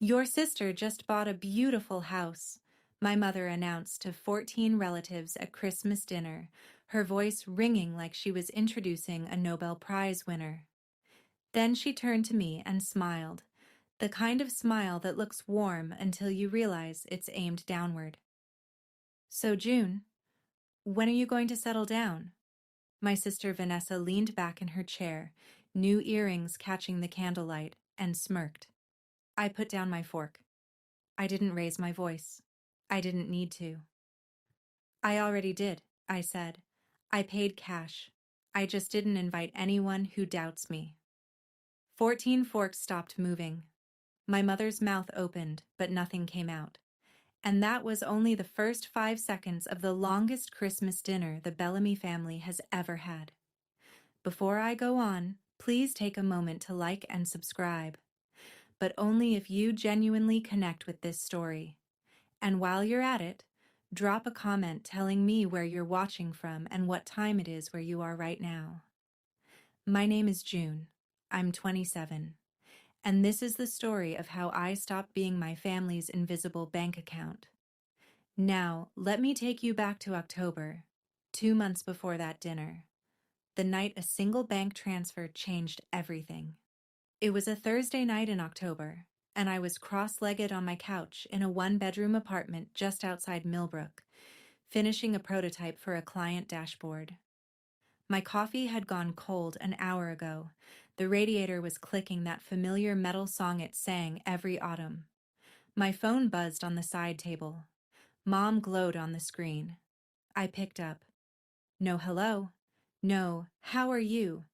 Your sister just bought a beautiful house, my mother announced to 14 relatives at Christmas dinner, her voice ringing like she was introducing a Nobel Prize winner. Then she turned to me and smiled, the kind of smile that looks warm until you realize it's aimed downward. So, June, when are you going to settle down? My sister Vanessa leaned back in her chair, new earrings catching the candlelight, and smirked. I put down my fork. I didn't raise my voice. I didn't need to. I already did, I said. I paid cash. I just didn't invite anyone who doubts me. 14 forks stopped moving. My mother's mouth opened, but nothing came out. And that was only the first 5 seconds of the longest Christmas dinner the Bellamy family has ever had. Before I go on, please take a moment to like and subscribe. But only if you genuinely connect with this story. And while you're at it, drop a comment telling me where you're watching from and what time it is where you are right now. My name is June. I'm 27. And this is the story of how I stopped being my family's invisible bank account. Now, let me take you back to October, 2 months before that dinner, the night a single bank transfer changed everything. It was a Thursday night in October, and I was cross-legged on my couch in a one-bedroom apartment just outside Millbrook, finishing a prototype for a client dashboard. My coffee had gone cold an hour ago. The radiator was clicking that familiar metal song it sang every autumn. My phone buzzed on the side table. Mom glowed on the screen. I picked up. No hello. No, how are you?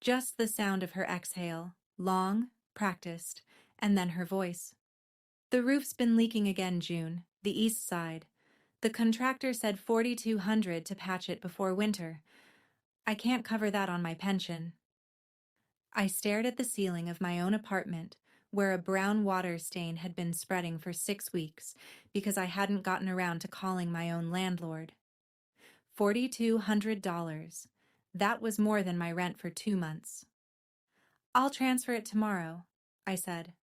Just the sound of her exhale, long, practiced, and then her voice. The roof's been leaking again, June, the east side. The contractor said $4,200 to patch it before winter. I can't cover that on my pension. I stared at the ceiling of my own apartment, where a brown water stain had been spreading for 6 weeks because I hadn't gotten around to calling my own landlord. $4,200. That was more than my rent for 2 months. I'll transfer it tomorrow, I said.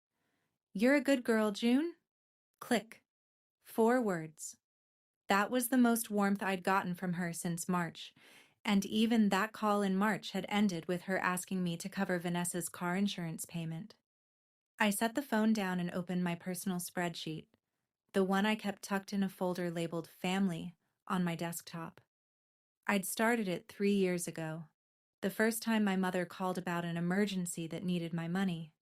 You're a good girl, June? Click. 4 words. That was the most warmth I'd gotten from her since March, and even that call in March had ended with her asking me to cover Vanessa's car insurance payment. I set the phone down and opened my personal spreadsheet, the one I kept tucked in a folder labeled Family on my desktop. I'd started it 3 years ago, the first time my mother called about an emergency that needed my money.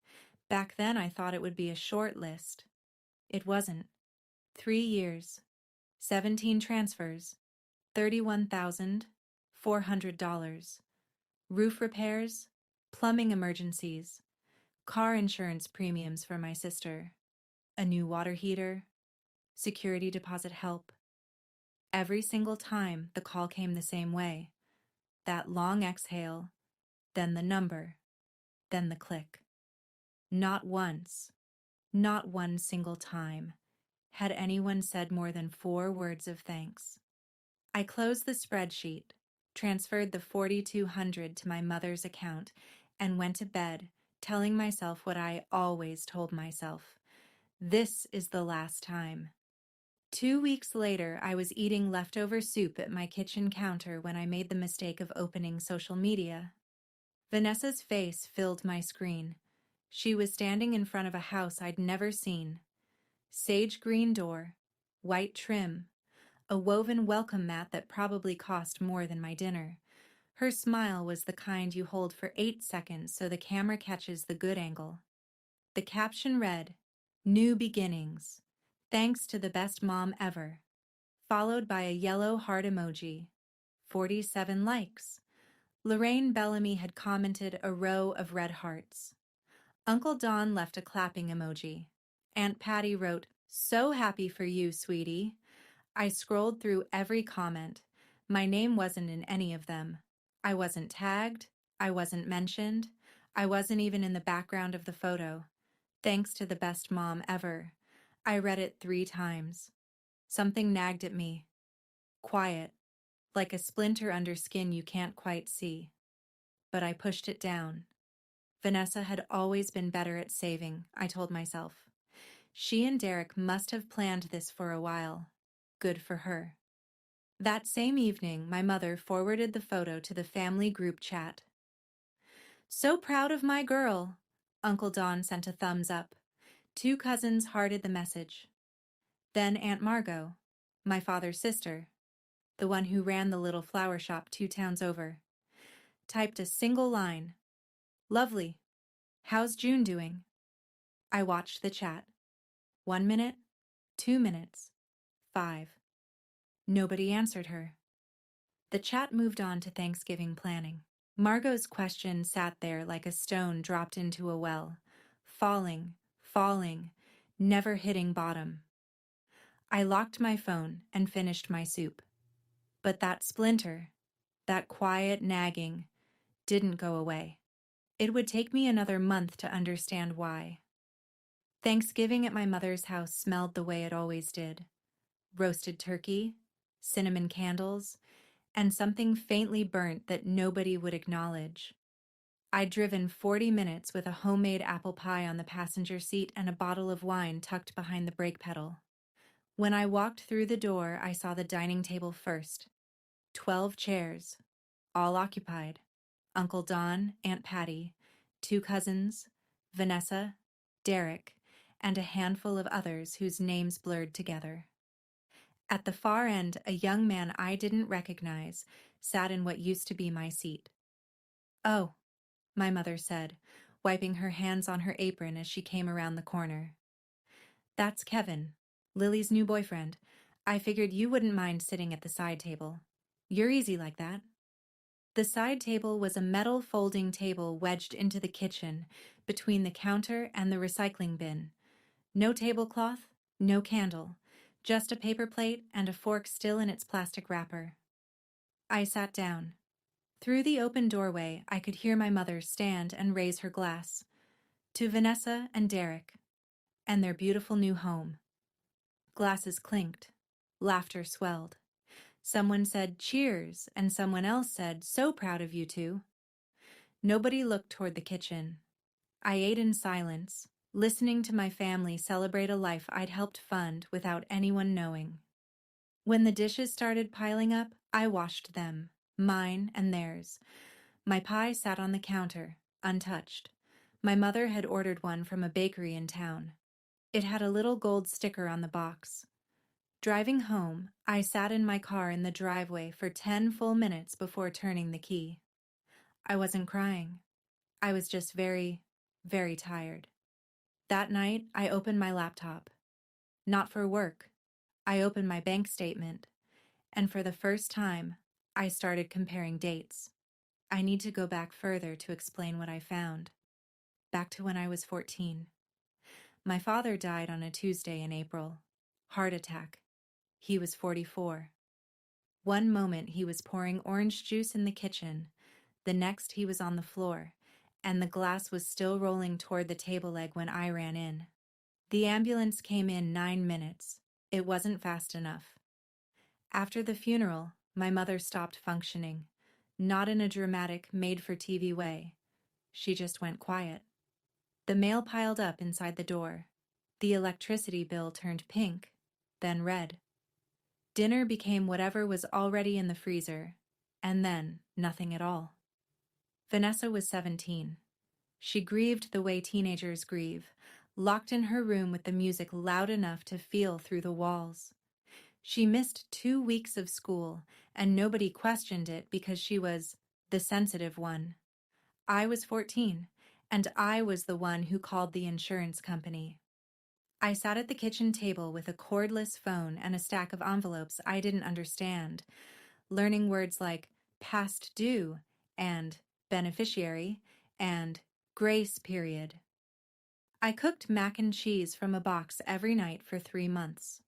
Back then I thought it would be a short list. It wasn't. 3 years, 17 transfers, $31,400. Roof repairs, plumbing emergencies, car insurance premiums for my sister, a new water heater, security deposit help. Every single time the call came the same way. That long exhale, then the number, then the click. Not once, not one single time, had anyone said more than 4 words of thanks. I closed the spreadsheet, transferred the $4,200 to my mother's account, and went to bed, telling myself what I always told myself. This is the last time. 2 weeks later, I was eating leftover soup at my kitchen counter when I made the mistake of opening social media. Vanessa's face filled my screen. She was standing in front of a house I'd never seen. Sage green door, white trim, a woven welcome mat that probably cost more than my dinner. Her smile was the kind you hold for 8 seconds so the camera catches the good angle. The caption read, "New beginnings. Thanks to the best mom ever," followed by a yellow heart emoji. 47 likes. Lorraine Bellamy had commented a row of red hearts. Uncle Don left a clapping emoji. Aunt Patty wrote, "So happy for you, sweetie." I scrolled through every comment. My name wasn't in any of them. I wasn't tagged. I wasn't mentioned. I wasn't even in the background of the photo. Thanks to the best mom ever. I read it 3 times. Something nagged at me. Quiet, like a splinter under skin you can't quite see. But I pushed it down. Vanessa had always been better at saving, I told myself. She and Derek must have planned this for a while. Good for her. That same evening, my mother forwarded the photo to the family group chat. "So proud of my girl." Uncle Don sent a thumbs up. 2 cousins hearted the message. Then Aunt Margot, my father's sister, the one who ran the little flower shop 2 towns over, typed a single line. "Lovely. How's June doing?" I watched the chat. 1 minute, 2 minutes, 5. Nobody answered her. The chat moved on to Thanksgiving planning. Margot's question sat there like a stone dropped into a well, falling, falling, never hitting bottom. I locked my phone and finished my soup. But that splinter, that quiet nagging, didn't go away. It would take me another month to understand why. Thanksgiving at my mother's house smelled the way it always did. Roasted turkey, cinnamon candles, and something faintly burnt that nobody would acknowledge. I'd driven 40 minutes with a homemade apple pie on the passenger seat and a bottle of wine tucked behind the brake pedal. When I walked through the door, I saw the dining table first. 12 chairs, all occupied. Uncle Don, Aunt Patty, 2 cousins, Vanessa, Derek, and a handful of others whose names blurred together. At the far end, a young man I didn't recognize sat in what used to be my seat. "Oh," my mother said, wiping her hands on her apron as she came around the corner. "That's Kevin, Lily's new boyfriend. I figured you wouldn't mind sitting at the side table. You're easy like that." The side table was a metal folding table wedged into the kitchen, between the counter and the recycling bin. No tablecloth, no candle, just a paper plate and a fork still in its plastic wrapper. I sat down. Through the open doorway, I could hear my mother stand and raise her glass. To Vanessa and Derek, and their beautiful new home. Glasses clinked. Laughter swelled. Someone said, "Cheers," and someone else said, "So proud of you two." Nobody looked toward the kitchen. I ate in silence, listening to my family celebrate a life I'd helped fund without anyone knowing. When the dishes started piling up, I washed them, mine and theirs. My pie sat on the counter, untouched. My mother had ordered one from a bakery in town. It had a little gold sticker on the box. Driving home, I sat in my car in the driveway for 10 full minutes before turning the key. I wasn't crying. I was just very, very tired. That night, I opened my laptop. Not for work. I opened my bank statement. And for the first time, I started comparing dates. I need to go back further to explain what I found. Back to when I was 14. My father died on a Tuesday in April. Heart attack. He was 44. One moment he was pouring orange juice in the kitchen. The next he was on the floor, and the glass was still rolling toward the table leg when I ran in. The ambulance came in 9 minutes. It wasn't fast enough. After the funeral, my mother stopped functioning, not in a dramatic, made-for-TV way. She just went quiet. The mail piled up inside the door. The electricity bill turned pink, then red. Dinner became whatever was already in the freezer, and then nothing at all. Vanessa was 17. She grieved the way teenagers grieve, locked in her room with the music loud enough to feel through the walls. She missed 2 weeks of school, and nobody questioned it because she was the sensitive one. I was 14, and I was the one who called the insurance company. I sat at the kitchen table with a cordless phone and a stack of envelopes I didn't understand, learning words like past due and beneficiary and grace period. I cooked mac and cheese from a box every night for 3 months.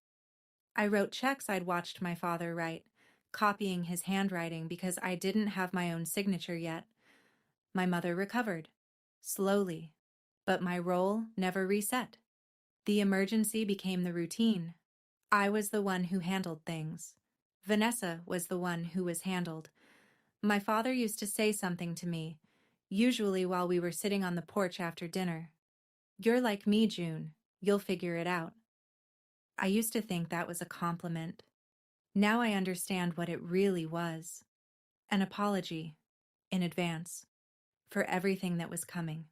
I wrote checks I'd watched my father write, copying his handwriting because I didn't have my own signature yet. My mother recovered, slowly, but my role never reset. The emergency became the routine. I was the one who handled things. Vanessa was the one who was handled. My father used to say something to me, usually while we were sitting on the porch after dinner. "You're like me, June. You'll figure it out. I used to think that was a compliment. Now I understand what it really was. An apology, in advance, for everything that was coming.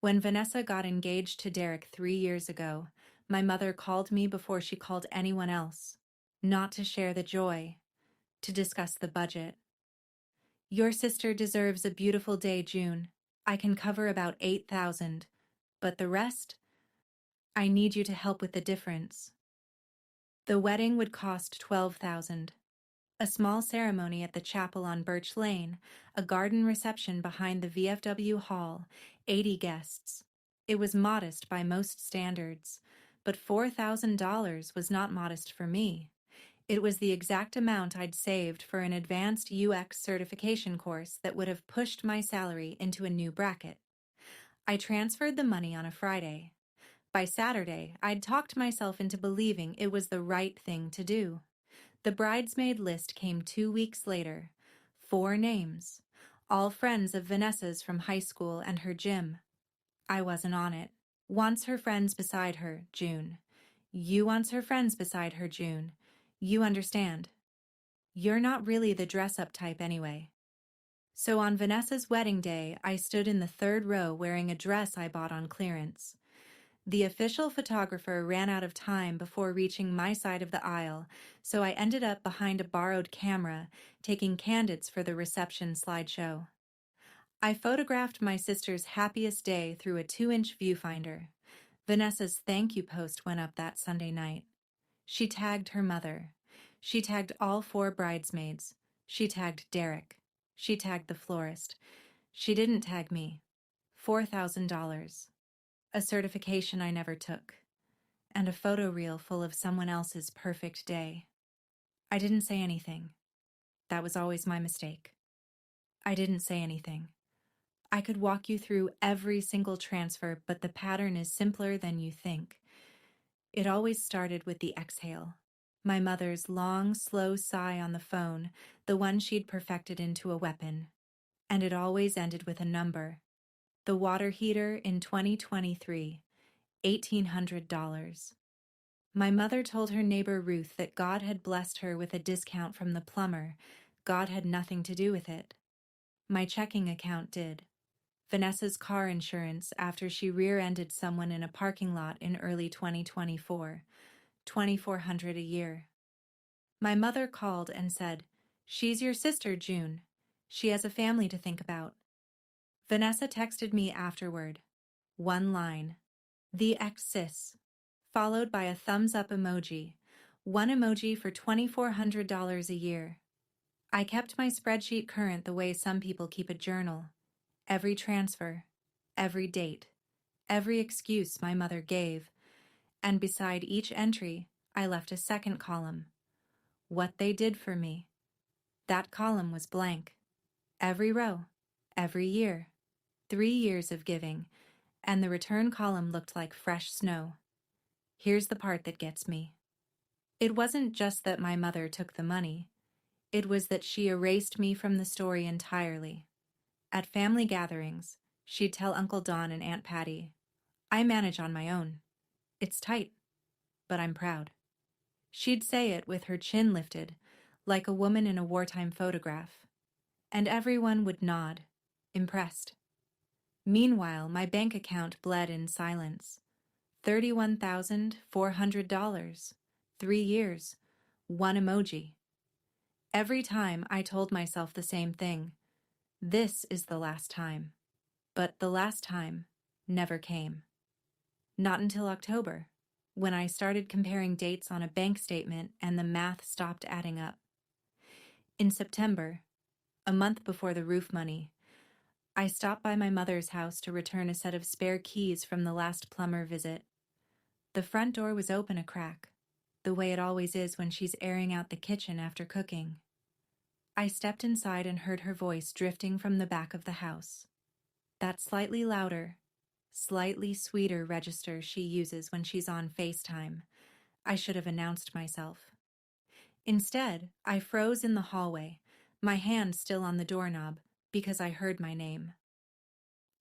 When Vanessa got engaged to Derek 3 years ago, my mother called me before she called anyone else, not to share the joy, to discuss the budget. Your sister deserves a beautiful day, June. I can cover about 8,000, but the rest, I need you to help with the difference. The wedding would cost 12,000. A small ceremony at the chapel on Birch Lane, a garden reception behind the VFW hall, 80 guests. It was modest by most standards, but $4,000 was not modest for me. It was the exact amount I'd saved for an advanced UX certification course that would have pushed my salary into a new bracket. I transferred the money on a Friday. By Saturday, I'd talked myself into believing it was the right thing to do. The bridesmaid list came 2 weeks later. 4 names, all friends of Vanessa's from high school and her gym. I wasn't on it. Wants her friends beside her, June. You wants her friends beside her, June. You understand. You're not really the dress-up type anyway. So on Vanessa's wedding day, I stood in the 3rd row wearing a dress I bought on clearance. The official photographer ran out of time before reaching my side of the aisle, so I ended up behind a borrowed camera, taking candids for the reception slideshow. I photographed my sister's happiest day through a 2-inch viewfinder. Vanessa's thank you post went up that Sunday night. She tagged her mother. She tagged all 4 bridesmaids. She tagged Derek. She tagged the florist. She didn't tag me. $4,000. A certification I never took, and a photo reel full of someone else's perfect day. I didn't say anything. That was always my mistake. I didn't say anything. I could walk you through every single transfer, but the pattern is simpler than you think. It always started with the exhale. My mother's long, slow sigh on the phone, the one she'd perfected into a weapon. And it always ended with a number. The water heater in 2023, $1,800. My mother told her neighbor Ruth that God had blessed her with a discount from the plumber. God had nothing to do with it. My checking account did. Vanessa's car insurance after she rear-ended someone in a parking lot in early 2024, $2,400 a year. My mother called and said, "She's your sister, June. She has a family to think about." Vanessa texted me afterward. 1 line. The ex-sis. Followed by a thumbs-up emoji. 1 emoji for $2,400 a year. I kept my spreadsheet current the way some people keep a journal. Every transfer, every date, every excuse my mother gave. And beside each entry, I left a second column. What they did for me. That column was blank. Every row, every year. 3 years of giving, and the return column looked like fresh snow. Here's the part that gets me. It wasn't just that my mother took the money. It was that she erased me from the story entirely. At family gatherings, she'd tell Uncle Don and Aunt Patty, "I manage on my own. It's tight, but I'm proud." She'd say it with her chin lifted, like a woman in a wartime photograph. And everyone would nod, impressed. Meanwhile, my bank account bled in silence. $31,400. 3 years. 1 emoji. Every time I told myself the same thing. This is the last time. But the last time never came. Not until October, when I started comparing dates on a bank statement and the math stopped adding up. In September, a month before the roof money, I stopped by my mother's house to return a set of spare keys from the last plumber visit. The front door was open a crack, the way it always is when she's airing out the kitchen after cooking. I stepped inside and heard her voice drifting from the back of the house. That slightly louder, slightly sweeter register she uses when she's on FaceTime. I should have announced myself. Instead, I froze in the hallway, my hand still on the doorknob, because I heard my name.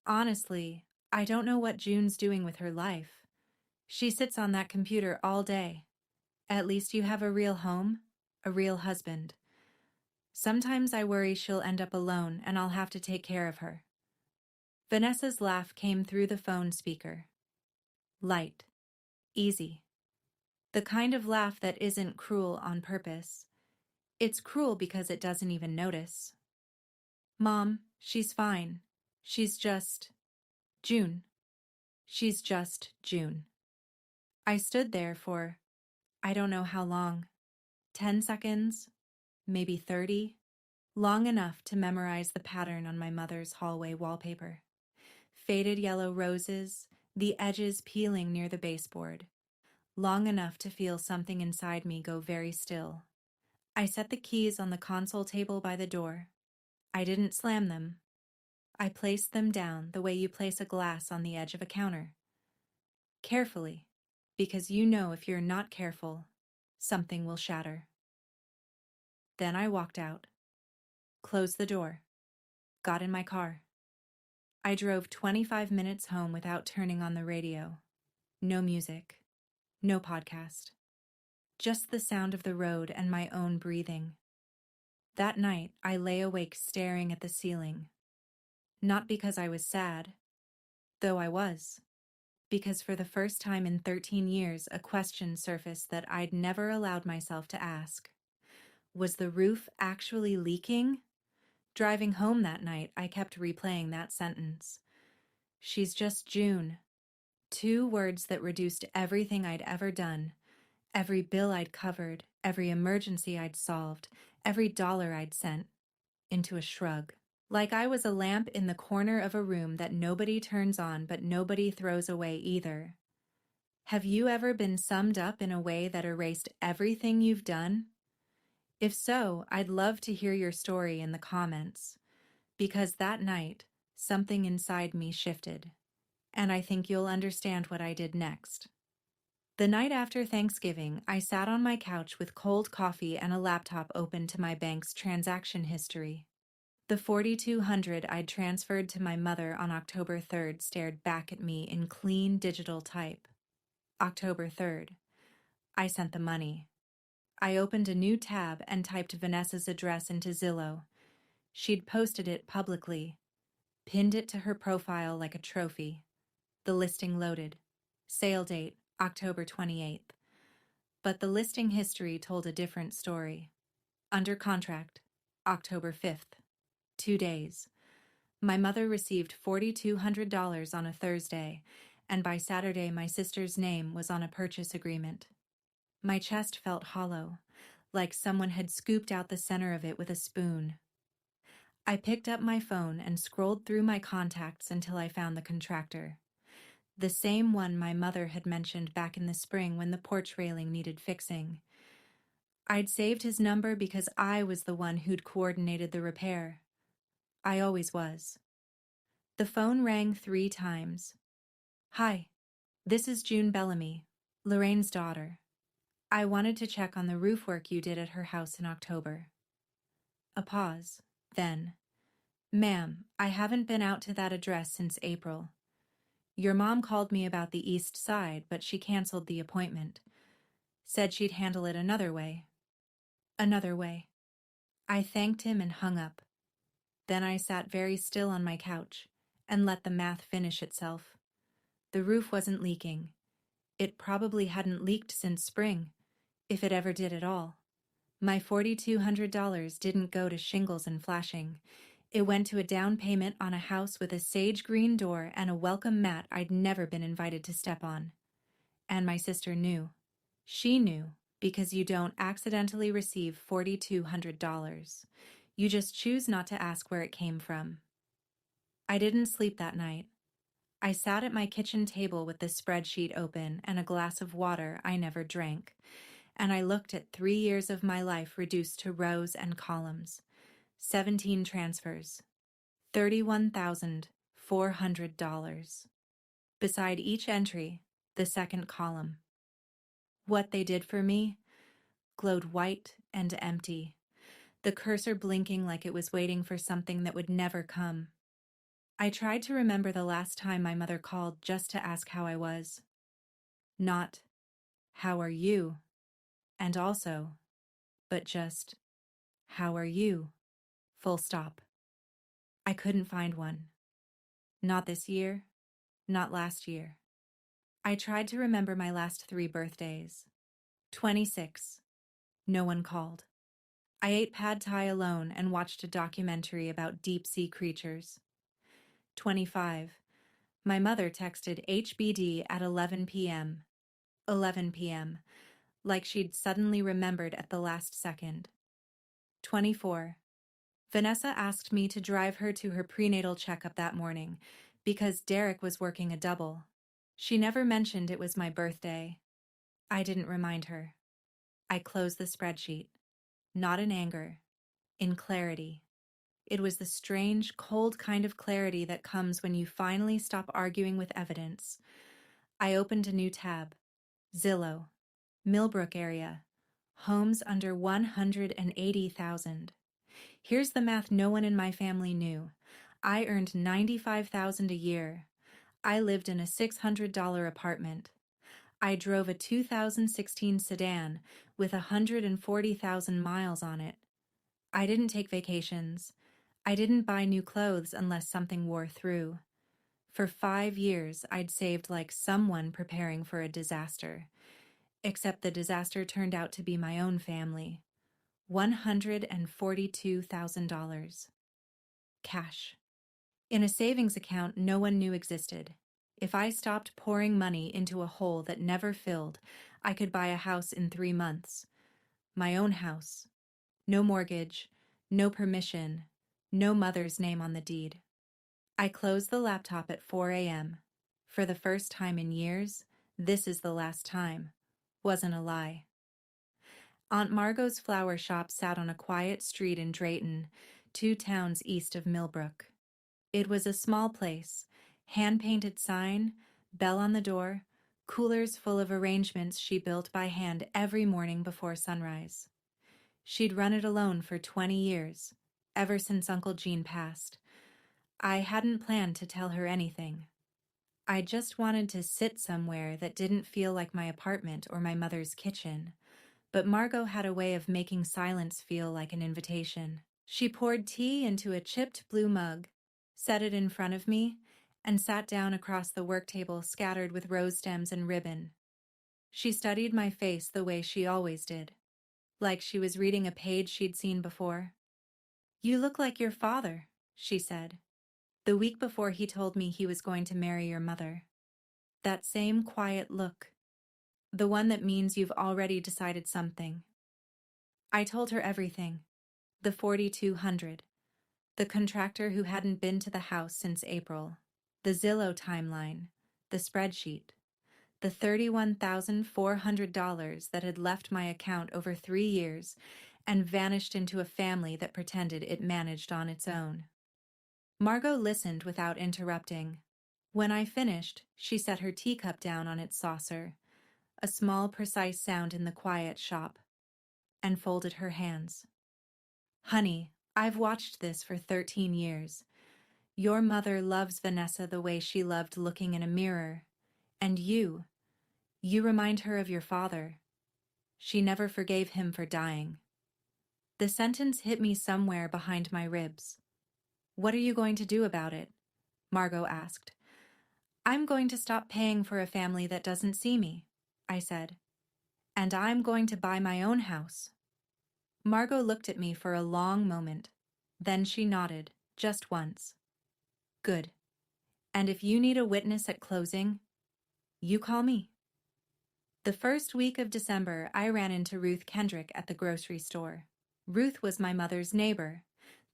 Honestly, I don't know what June's doing with her life. She sits on that computer all day. At least you have a real home, a real husband. Sometimes I worry she'll end up alone and I'll have to take care of her." Vanessa's laugh came through the phone speaker. Light. Easy. The kind of laugh that isn't cruel on purpose. It's cruel because it doesn't even notice. "Mom, she's fine. She's just June. She's just June." I stood there for, I don't know how long, 10 seconds, maybe 30, long enough to memorize the pattern on my mother's hallway wallpaper. Faded yellow roses, the edges peeling near the baseboard. Long enough to feel something inside me go very still. I set the keys on the console table by the door. I didn't slam them. I placed them down the way you place a glass on the edge of a counter. Carefully, because you know if you're not careful, something will shatter. Then I walked out, closed the door, got in my car. I drove 25 minutes home without turning on the radio. No music, no podcast. Just the sound of the road and my own breathing. That night, I lay awake staring at the ceiling. Not because I was sad, though I was. Because for the first time in 13 years, a question surfaced that I'd never allowed myself to ask. Was the roof actually leaking? Driving home that night, I kept replaying that sentence. She's just June. 2 words that reduced everything I'd ever done, every bill I'd covered, every emergency I'd solved, every dollar I'd sent, into a shrug. Like I was a lamp in the corner of a room that nobody turns on but nobody throws away either. Have you ever been summed up in a way that erased everything you've done? If so, I'd love to hear your story in the comments, because that night, something inside me shifted, and I think you'll understand what I did next. The night after Thanksgiving, I sat on my couch with cold coffee and a laptop open to my bank's transaction history. The $4,200 I'd transferred to my mother on October 3rd stared back at me in clean digital type. October 3rd. I sent the money. I opened a new tab and typed Vanessa's address into Zillow. She'd posted it publicly, pinned it to her profile like a trophy. The listing loaded. Sale date, October 28th. But the listing history told a different story. Under contract, October 5th. 2 days. My mother received $4,200 on a Thursday, and by Saturday my sister's name was on a purchase agreement. My chest felt hollow, like someone had scooped out the center of it with a spoon. I picked up my phone and scrolled through my contacts until I found the contractor. The same one my mother had mentioned back in the spring when the porch railing needed fixing. I'd saved his number because I was the one who'd coordinated the repair. I always was. The phone rang 3 times. "Hi, this is June Bellamy, Lorraine's daughter. I wanted to check on the roof work you did at her house in October." A pause, then, "Ma'am, I haven't been out to that address since April. Your mom called me about the east side, but she canceled the appointment. Said she'd handle it another way." Another way. I thanked him and hung up. Then I sat very still on my couch and let the math finish itself. The roof wasn't leaking. It probably hadn't leaked since spring, if it ever did at all. My $4,200 didn't go to shingles and flashing. It went to a down payment on a house with a sage green door and a welcome mat I'd never been invited to step on. And my sister knew. She knew, because you don't accidentally receive $4,200. You just choose not to ask where it came from. I didn't sleep that night. I sat at my kitchen table with the spreadsheet open and a glass of water I never drank, and I looked at 3 years of my life reduced to rows and columns. 17 transfers. $31,400. Beside each entry, the second column. What they did for me glowed white and empty, the cursor blinking like it was waiting for something that would never come. I tried to remember the last time my mother called just to ask how I was. Not, how are you? And also, but just, how are you? Full stop. I couldn't find one. Not this year, not last year. I tried to remember my last 3 birthdays. 26. No one called. I ate pad thai alone and watched a documentary about deep-sea creatures. 25. My mother texted HBD at 11 p.m. 11 p.m., like she'd suddenly remembered at the last second. 24. Vanessa asked me to drive her to her prenatal checkup that morning because Derek was working a double. She never mentioned it was my birthday. I didn't remind her. I closed the spreadsheet. Not in anger, in clarity. It was the strange, cold kind of clarity that comes when you finally stop arguing with evidence. I opened a new tab. Zillow. Millbrook area. Homes under 180,000. Here's the math no one in my family knew. I earned $95,000 a year. I lived in a $600 apartment. I drove a 2016 sedan with 140,000 miles on it. I didn't take vacations. I didn't buy new clothes unless something wore through. For 5 years, I'd saved like someone preparing for a disaster. Except the disaster turned out to be my own family. $142,000. Cash. In a savings account no one knew existed. If I stopped pouring money into a hole that never filled, I could buy a house in 3 months. My own house. No mortgage, no permission, no mother's name on the deed. I closed the laptop at 4 a.m. For the first time in years, this is the last time. Wasn't a lie. Aunt Margot's flower shop sat on a quiet street in Drayton, 2 towns east of Millbrook. It was a small place, hand-painted sign, bell on the door, coolers full of arrangements she built by hand every morning before sunrise. She'd run it alone for 20 years, ever since Uncle Gene passed. I hadn't planned to tell her anything. I just wanted to sit somewhere that didn't feel like my apartment or my mother's kitchen. But Margot had a way of making silence feel like an invitation. She poured tea into a chipped blue mug, set it in front of me, and sat down across the work table scattered with rose stems and ribbon. She studied my face the way she always did, like she was reading a page she'd seen before. "You look like your father," she said, "the week before he told me he was going to marry your mother. That same quiet look. The one that means you've already decided something." I told her everything. The 4,200. The contractor who hadn't been to the house since April. The Zillow timeline. The spreadsheet. The $31,400 that had left my account over 3 years and vanished into a family that pretended it managed on its own. Margot listened without interrupting. When I finished, she set her teacup down on its saucer, a small, precise sound in the quiet shop, and folded her hands. "Honey, I've watched this for 13 years. Your mother loves Vanessa the way she loved looking in a mirror. And you remind her of your father. She never forgave him for dying." The sentence hit me somewhere behind my ribs. "What are you going to do about it?" Margot asked. "I'm going to stop paying for a family that doesn't see me," I said. "And I'm going to buy my own house." Margot looked at me for a long moment. Then she nodded, just once. "Good. And if you need a witness at closing, you call me." The first week of December, I ran into Ruth Kendrick at the grocery store. Ruth was my mother's neighbor,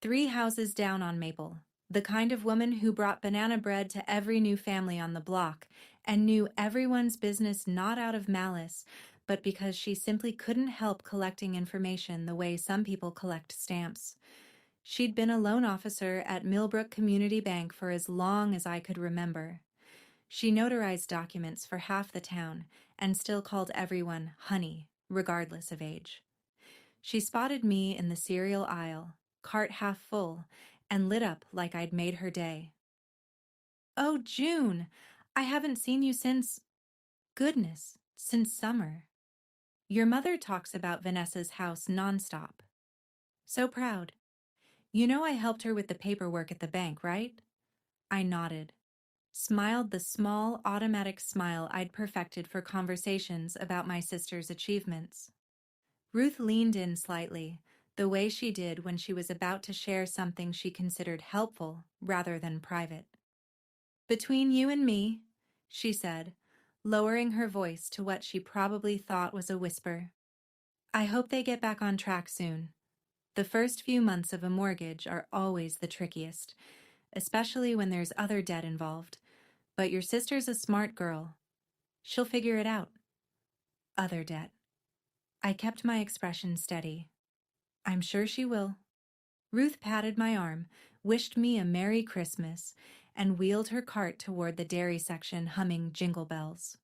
3 houses down on Maple, the kind of woman who brought banana bread to every new family on the block and knew everyone's business not out of malice, but because she simply couldn't help collecting information the way some people collect stamps. She'd been a loan officer at Millbrook Community Bank for as long as I could remember. She notarized documents for half the town and still called everyone honey, regardless of age. She spotted me in the cereal aisle, cart half full, and lit up like I'd made her day. "Oh, June, I haven't seen you since—" Goodness, Since summer. Your mother talks about Vanessa's house nonstop. So proud. You know I helped her with the paperwork at the bank, right? I nodded, smiled the small, automatic smile I'd perfected for conversations about my sister's achievements. Ruth leaned in slightly, the way she did when she was about to share something she considered helpful rather than private. Between you and me, she said, lowering her voice to what she probably thought was a whisper, I hope they get back on track soon. The first few months of a mortgage are always the trickiest, especially when there's other debt involved. But your sister's a smart girl. She'll figure it out. Other debt. I kept my expression steady. I'm sure she will. Ruth patted my arm, wished me a Merry Christmas, and wheeled her cart toward the dairy section, humming Jingle Bells.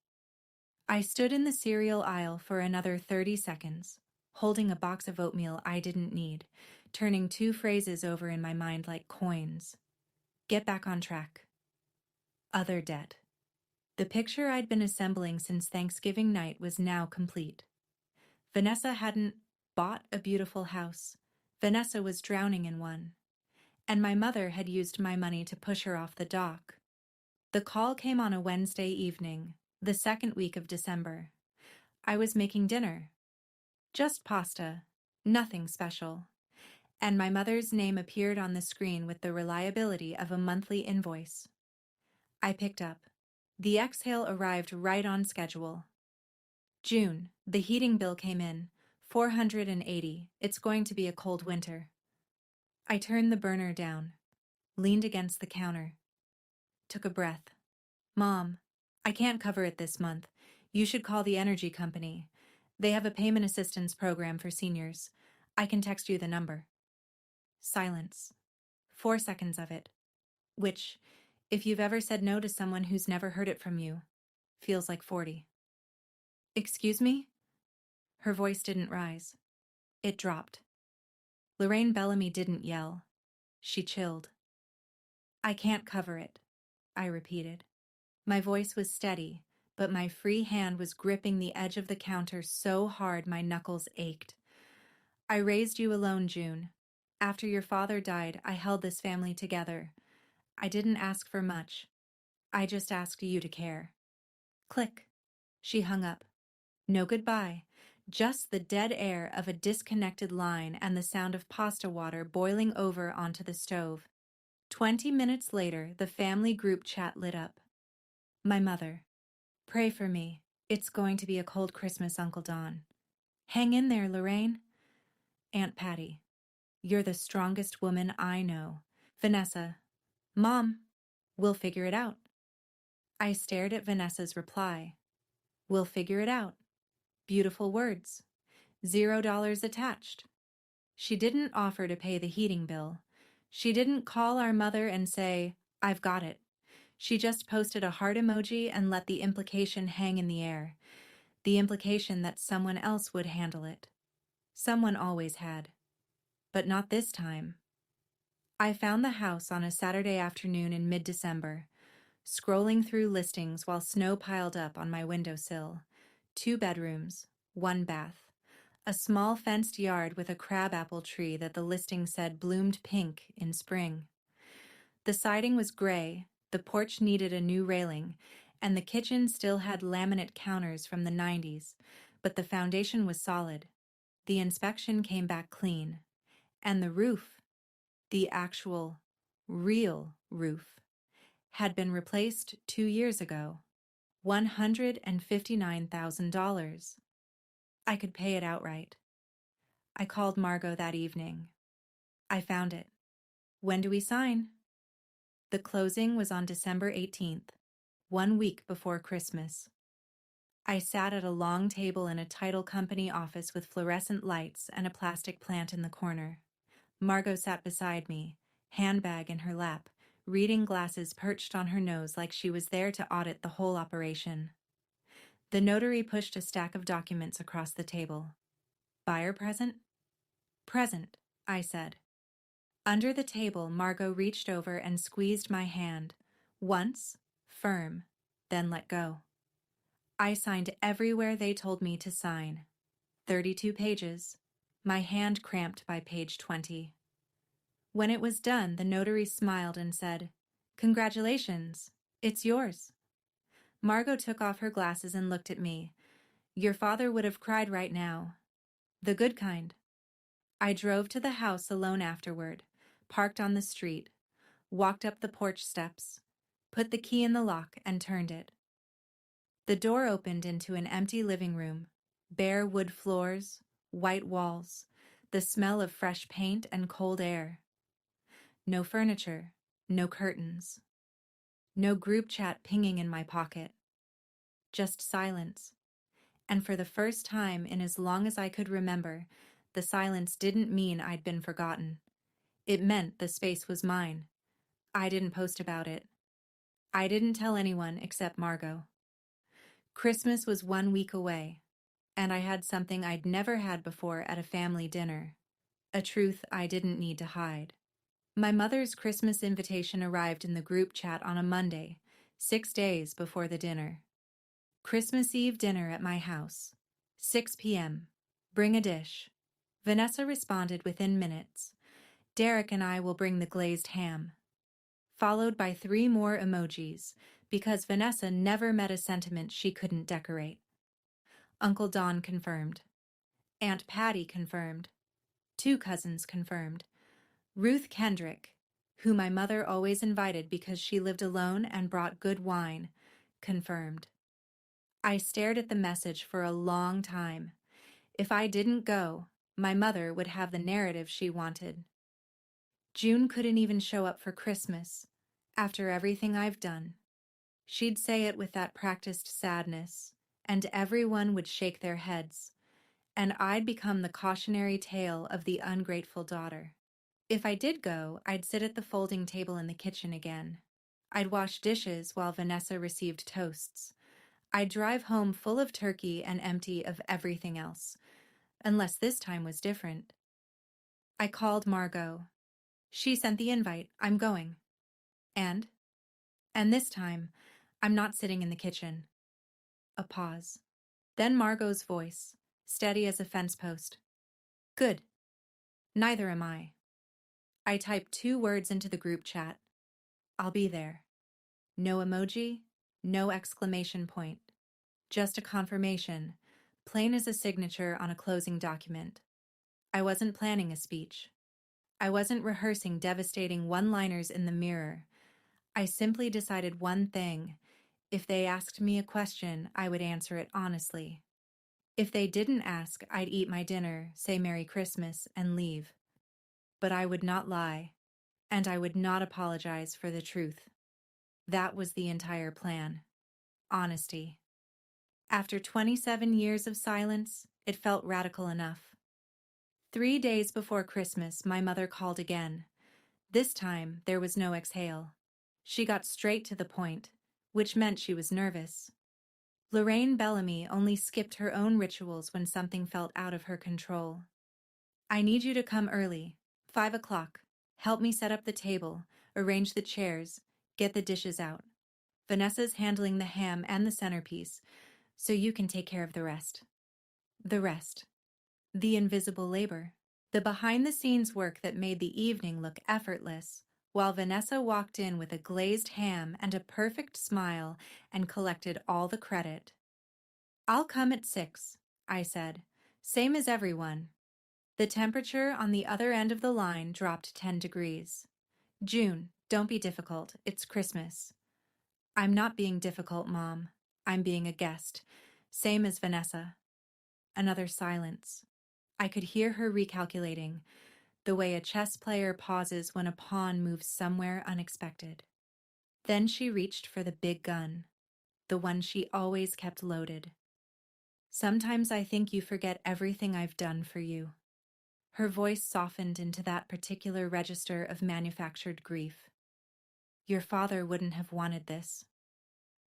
I stood in the cereal aisle for another 30 seconds, holding a box of oatmeal I didn't need, turning two phrases over in my mind like coins. Get back on track. Other debt. The picture I'd been assembling since Thanksgiving night was now complete. Vanessa hadn't bought a beautiful house. Vanessa was drowning in one. And my mother had used my money to push her off the dock. The call came on a Wednesday evening, the second week of December. I was making dinner. Just pasta, nothing special. And my mother's name appeared on the screen with the reliability of a monthly invoice. I picked up. The exhale arrived right on schedule. June, the heating bill came in, $480. It's going to be a cold winter. I turned the burner down, leaned against the counter, took a breath. Mom, I can't cover it this month. You should call the energy company. They have a payment assistance program for seniors. I can text you the number. Silence. 4 seconds of it. Which, if you've ever said no to someone who's never heard it from you, feels like 40. Excuse me? Her voice didn't rise. It dropped. Lorraine Bellamy didn't yell. She chilled. I can't cover it, I repeated. My voice was steady, but my free hand was gripping the edge of the counter so hard my knuckles ached. I raised you alone, June. After your father died, I held this family together. I didn't ask for much. I just asked you to care. Click. She hung up. No goodbye. Just the dead air of a disconnected line and the sound of pasta water boiling over onto the stove. 20 minutes later, the family group chat lit up. My mother. Pray for me. It's going to be a cold Christmas, Uncle Don. Hang in there, Lorraine. Aunt Patty. You're the strongest woman I know. Vanessa. Mom. We'll figure it out. I stared at Vanessa's reply. We'll figure it out. Beautiful words. $0 attached. She didn't offer to pay the heating bill. She didn't call our mother and say, I've got it. She just posted a heart emoji and let the implication hang in the air. The implication that someone else would handle it. Someone always had. But not this time. I found the house on a Saturday afternoon in mid-December, scrolling through listings while snow piled up on my windowsill. 2 bedrooms, 1 bath. A small fenced yard with a crabapple tree that the listing said bloomed pink in spring. The siding was gray, the porch needed a new railing, and the kitchen still had laminate counters from the 90s, but the foundation was solid. The inspection came back clean. And the roof, the actual, real roof, had been replaced 2 years ago. $159,000. I could pay it outright. I called Margot that evening. I found it. When do we sign? The closing was on December 18th, 1 week before Christmas. I sat at a long table in a title company office with fluorescent lights and a plastic plant in the corner. Margot sat beside me, handbag in her lap, reading glasses perched on her nose like she was there to audit the whole operation. The notary pushed a stack of documents across the table. Buyer present? Present, I said. Under the table, Margot reached over and squeezed my hand. Once, firm, then let go. I signed everywhere they told me to sign. 32 pages. My hand cramped by page 20. When it was done, the notary smiled and said, "Congratulations. It's yours." Margot took off her glasses and looked at me. "Your father would have cried right now. The good kind." I drove to the house alone afterward, parked on the street, walked up the porch steps, put the key in the lock, and turned it. The door opened into an empty living room, bare wood floors, white walls, the smell of fresh paint and cold air. No furniture, no curtains, no group chat pinging in my pocket. Just silence. And for the first time in as long as I could remember, the silence didn't mean I'd been forgotten. It meant the space was mine. I didn't post about it. I didn't tell anyone except Margot. Christmas was 1 week away, and I had something I'd never had before at a family dinner, a truth I didn't need to hide. My mother's Christmas invitation arrived in the group chat on a Monday, 6 days before the dinner. Christmas Eve dinner at my house. 6 p.m. Bring a dish. Vanessa responded within minutes. Derek and I will bring the glazed ham. Followed by 3 more emojis, because Vanessa never met a sentiment she couldn't decorate. Uncle Don confirmed. Aunt Patty confirmed. 2 cousins confirmed. Ruth Kendrick, who my mother always invited because she lived alone and brought good wine, confirmed. I stared at the message for a long time. If I didn't go, my mother would have the narrative she wanted. June couldn't even show up for Christmas, after everything I've done. She'd say it with that practiced sadness, and everyone would shake their heads, and I'd become the cautionary tale of the ungrateful daughter. If I did go, I'd sit at the folding table in the kitchen again. I'd wash dishes while Vanessa received toasts. I'd drive home full of turkey and empty of everything else, unless this time was different. I called Margot. She sent the invite. I'm going. And this time, I'm not sitting in the kitchen. A pause. Then Margot's voice, steady as a fence post. Good. Neither am I. I typed 2 words into the group chat. I'll be there. No emoji, no exclamation point. Just a confirmation, plain as a signature on a closing document. I wasn't planning a speech. I wasn't rehearsing devastating one-liners in the mirror. I simply decided one thing. If they asked me a question, I would answer it honestly. If they didn't ask, I'd eat my dinner, say Merry Christmas, and leave. But I would not lie, and I would not apologize for the truth. That was the entire plan. Honesty. After 27 years of silence, it felt radical enough. 3 days before Christmas, my mother called again. This time, there was no exhale. She got straight to the point, which meant she was nervous. Lorraine Bellamy only skipped her own rituals when something felt out of her control. I need you to come early, 5 o'clock. Help me set up the table, arrange the chairs, get the dishes out. Vanessa's handling the ham and the centerpiece, so you can take care of the rest. The rest. The invisible labor. The behind-the-scenes work that made the evening look effortless, while Vanessa walked in with a glazed ham and a perfect smile and collected all the credit. I'll come at 6, I said, same as everyone. The temperature on the other end of the line dropped 10 degrees. June, don't be difficult. It's Christmas. I'm not being difficult, Mom. I'm being a guest. Same as Vanessa. Another silence. I could hear her recalculating, the way a chess player pauses when a pawn moves somewhere unexpected. Then she reached for the big gun, the one she always kept loaded. Sometimes I think you forget everything I've done for you. Her voice softened into that particular register of manufactured grief. Your father wouldn't have wanted this.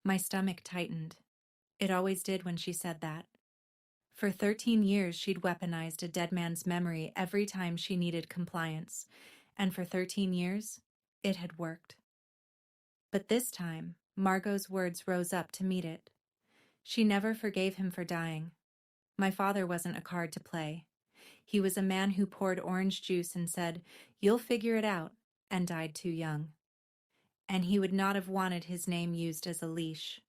My stomach tightened. It always did when she said that. For 13 years, she'd weaponized a dead man's memory every time she needed compliance, and for 13 years, it had worked. But this time, Margot's words rose up to meet it. She never forgave him for dying. My father wasn't a card to play. He was a man who poured orange juice and said, "You'll figure it out," and died too young. And he would not have wanted his name used as a leash.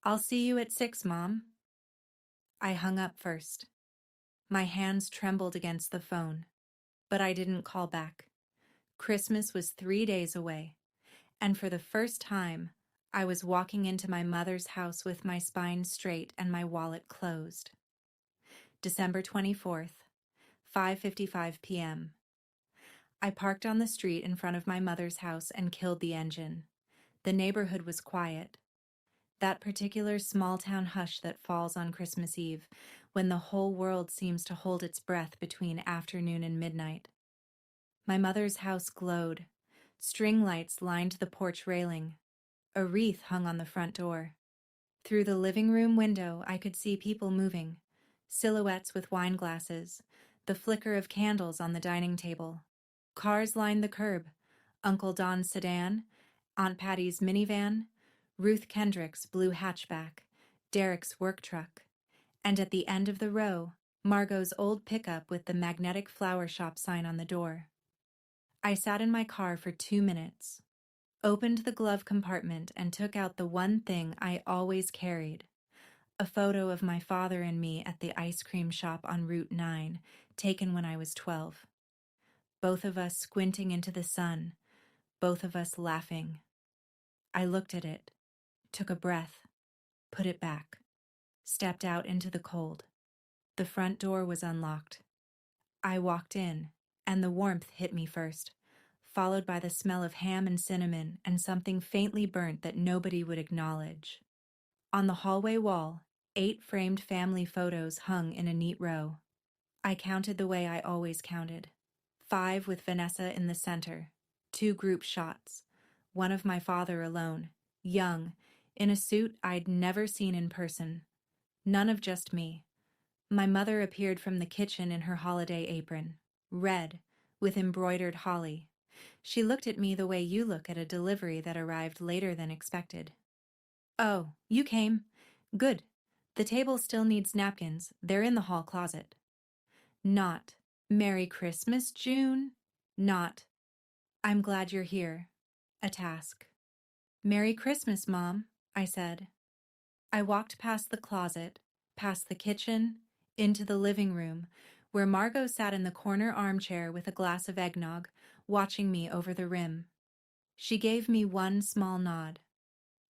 "I'll see you at 6, Mom." I hung up first. My hands trembled against the phone, but I didn't call back. Christmas was 3 days away, and for the first time, I was walking into my mother's house with my spine straight and my wallet closed. December 24th, 5:55 p.m. I parked on the street in front of my mother's house and killed the engine. The neighborhood was quiet. That particular small-town hush that falls on Christmas Eve, when the whole world seems to hold its breath between afternoon and midnight. My mother's house glowed. String lights lined the porch railing. A wreath hung on the front door. Through the living room window, I could see people moving, silhouettes with wine glasses, the flicker of candles on the dining table. Cars lined the curb. Uncle Don's sedan, Aunt Patty's minivan, Ruth Kendrick's blue hatchback, Derek's work truck, and at the end of the row, Margot's old pickup with the magnetic flower shop sign on the door. I sat in my car for 2 minutes, opened the glove compartment and took out the one thing I always carried, a photo of my father and me at the ice cream shop on Route 9, taken when I was 12. Both of us squinting into the sun, both of us laughing. I looked at it, took a breath, put it back, stepped out into the cold. The front door was unlocked. I walked in, and the warmth hit me first, followed by the smell of ham and cinnamon and something faintly burnt that nobody would acknowledge. On the hallway wall, 8 framed family photos hung in a neat row. I counted the way I always counted. 5 with Vanessa in the center, 2 group shots, one of my father alone, young, in a suit I'd never seen in person. None of just me. My mother appeared from the kitchen in her holiday apron, red, with embroidered holly. She looked at me the way you look at a delivery that arrived later than expected. "Oh, you came. Good. The table still needs napkins. They're in the hall closet." Not, "Merry Christmas, June." Not, "I'm glad you're here." A task. "Merry Christmas, Mom," I said. I walked past the closet, past the kitchen, into the living room, where Margot sat in the corner armchair with a glass of eggnog, watching me over the rim. She gave me one small nod.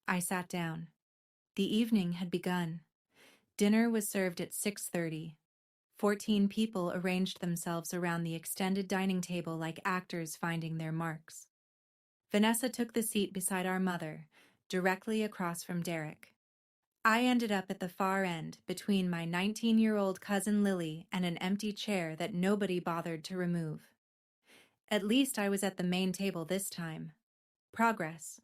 I sat down. The evening had begun. Dinner was served at 6:30. 14 people arranged themselves around the extended dining table like actors finding their marks. Vanessa took the seat beside our mother, directly across from Derek. I ended up at the far end, between my 19-year-old cousin Lily and an empty chair that nobody bothered to remove. At least I was at the main table this time. Progress.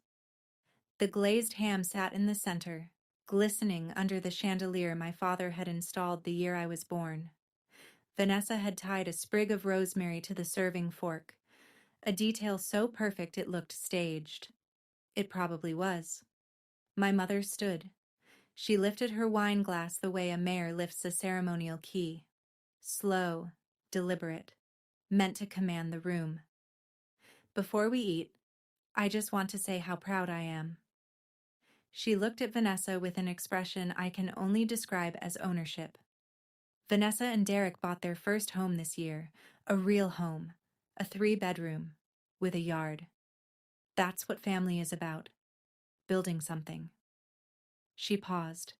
The glazed ham sat in the center, glistening under the chandelier my father had installed the year I was born. Vanessa had tied a sprig of rosemary to the serving fork, a detail so perfect it looked staged. It probably was. My mother stood. She lifted her wine glass the way a mayor lifts a ceremonial key. Slow, deliberate, meant to command the room. "Before we eat, I just want to say how proud I am." She looked at Vanessa with an expression I can only describe as ownership. Vanessa and Derek bought their first home this year, a real home, a 3-bedroom, with a yard. That's what family is about, building something. She paused,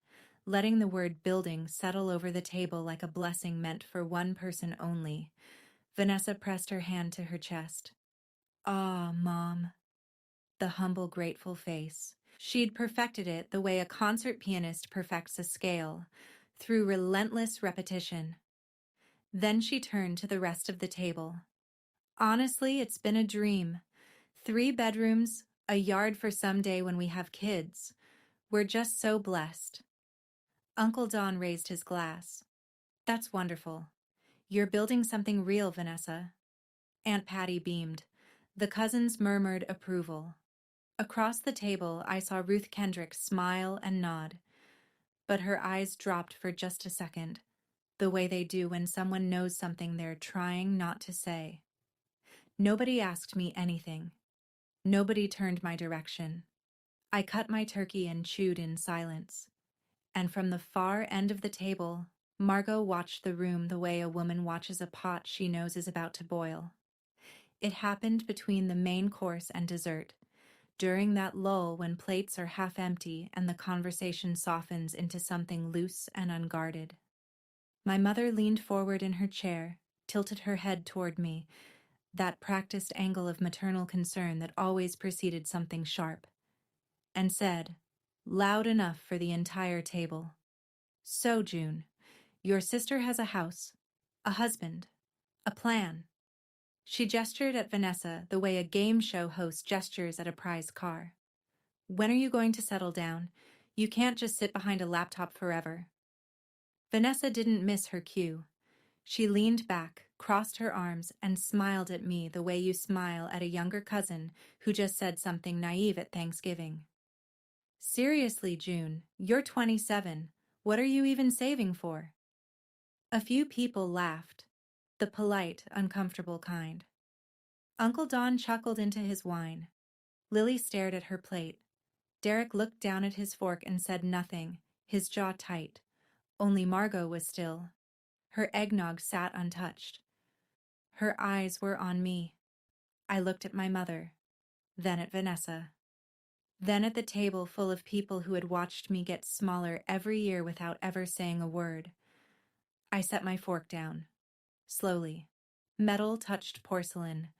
letting the word building settle over the table like a blessing meant for one person only. Vanessa pressed her hand to her chest. "Ah, Mom." The humble, grateful face. She'd perfected it the way a concert pianist perfects a scale, through relentless repetition. Then she turned to the rest of the table. "Honestly, it's been a dream. 3 bedrooms, a yard for someday when we have kids. We're just so blessed." Uncle Don raised his glass. "That's wonderful. You're building something real, Vanessa." Aunt Patty beamed. The cousins murmured approval. Across the table, I saw Ruth Kendrick smile and nod. but her eyes dropped for just a second, the way they do when someone knows something they're trying not to say. Nobody asked me anything. Nobody turned my direction. I cut my turkey and chewed in silence. And from the far end of the table, Margot watched the room the way a woman watches a pot she knows is about to boil. It happened between the main course and dessert, during that lull when plates are half empty and the conversation softens into something loose and unguarded. My mother leaned forward in her chair, tilted her head toward me, that practiced angle of maternal concern that always preceded something sharp, and said, loud enough for the entire table, "So, June, your sister has a house, a husband, a plan." She gestured at Vanessa the way a game show host gestures at a prize car. "When are you going to settle down? You can't just sit behind a laptop forever." Vanessa didn't miss her cue. She leaned back, crossed her arms, and smiled at me the way you smile at a younger cousin who just said something naive at Thanksgiving. "Seriously, June, you're 27. What are you even saving for?" A few people laughed, the polite, uncomfortable kind. Uncle Don chuckled into his wine. Lily stared at her plate. Derek looked down at his fork and said nothing, his jaw tight. Only Margot was still. Her eggnog sat untouched. Her eyes were on me. I looked at my mother, then at Vanessa, then at the table full of people who had watched me get smaller every year without ever saying a word. I set my fork down, slowly. Metal touched porcelain,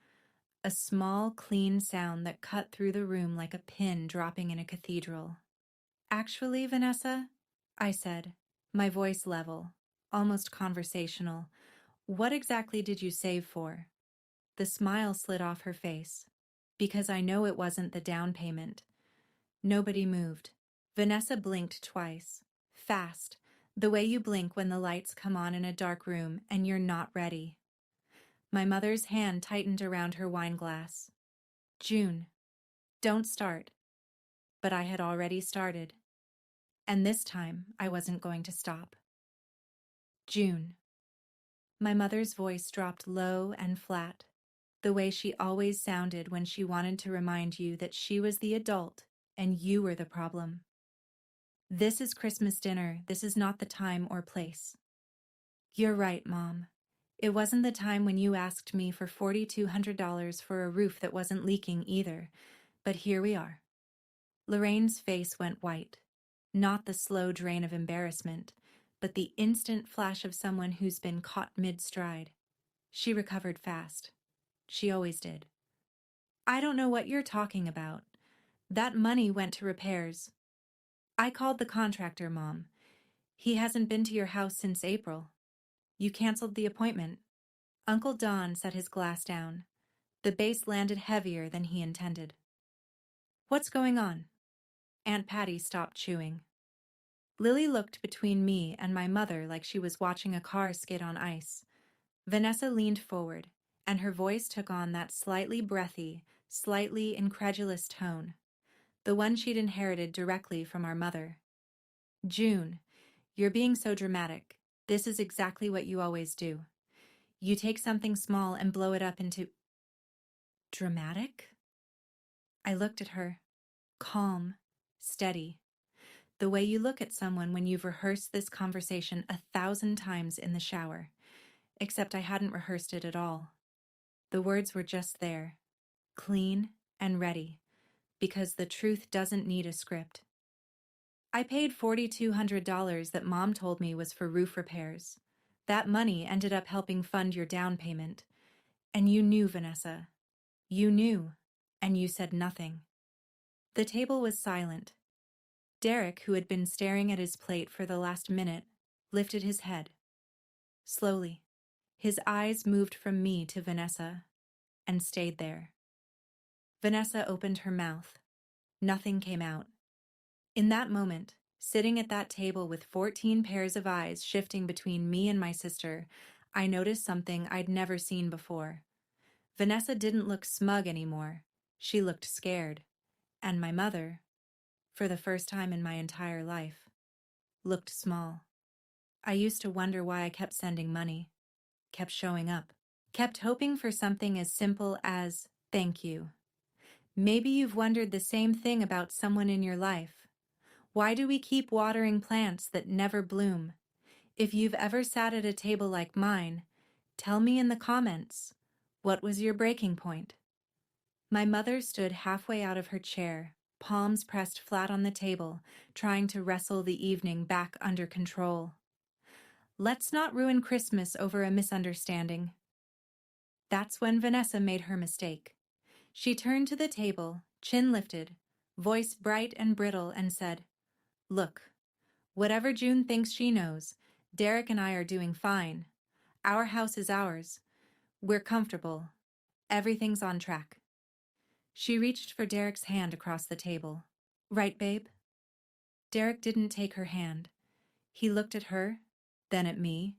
a small, clean sound that cut through the room like a pin dropping in a cathedral. "Actually, Vanessa," I said, my voice level, almost conversational, "what exactly did you save for?" The smile slid off her face. "Because I know it wasn't the down payment." Nobody moved. Vanessa blinked twice. Fast, the way you blink when the lights come on in a dark room and you're not ready. My mother's hand tightened around her wine glass. "June, don't start." But I had already started. And this time, I wasn't going to stop. "June." My mother's voice dropped low and flat, the way she always sounded when she wanted to remind you that she was the adult and you were the problem. "This is Christmas dinner. This is not the time or place." "You're right, Mom. It wasn't the time when you asked me for $4,200 for a roof that wasn't leaking either, but here we are." Lorraine's face went white. Not the slow drain of embarrassment, but the instant flash of someone who's been caught mid-stride. She recovered fast. She always did. "I don't know what you're talking about. That money went to repairs. I called the contractor, Mom. He hasn't been to your house since April. You canceled the appointment." Uncle Don set his glass down. The base landed heavier than he intended. "What's going on?" Aunt Patty stopped chewing. Lily looked between me and my mother like she was watching a car skid on ice. Vanessa leaned forward, and her voice took on that slightly breathy, slightly incredulous tone, the one she'd inherited directly from our mother. "June, you're being so dramatic. This is exactly what you always do. You take something small and blow it up into..." "Dramatic?" I looked at her, calm, steady. The way you look at someone when you've rehearsed this conversation 1,000 times in the shower. Except I hadn't rehearsed it at all. The words were just there, clean and ready, because the truth doesn't need a script. "I paid $4,200 that Mom told me was for roof repairs. That money ended up helping fund your down payment. And you knew, Vanessa. You knew, and you said nothing." The table was silent. Derek, who had been staring at his plate for the last minute, lifted his head. Slowly, his eyes moved from me to Vanessa, and stayed there. Vanessa opened her mouth. Nothing came out. In that moment, sitting at that table with 14 pairs of eyes shifting between me and my sister, I noticed something I'd never seen before. Vanessa didn't look smug anymore. She looked scared. And my mother, for the first time in my entire life, looked small. I used to wonder why I kept sending money, kept showing up, kept hoping for something as simple as thank you. Maybe you've wondered the same thing about someone in your life. Why do we keep watering plants that never bloom? If you've ever sat at a table like mine, tell me in the comments, what was your breaking point? My mother stood halfway out of her chair, palms pressed flat on the table, trying to wrestle the evening back under control. Let's not ruin Christmas over a misunderstanding. That's when Vanessa made her mistake. She turned to the table, chin lifted, voice bright and brittle, and said, "Look, whatever June thinks she knows, Derek and I are doing fine. Our house is ours. We're comfortable. Everything's on track." She reached for Derek's hand across the table. "Right, babe?" Derek didn't take her hand. He looked at her, then at me,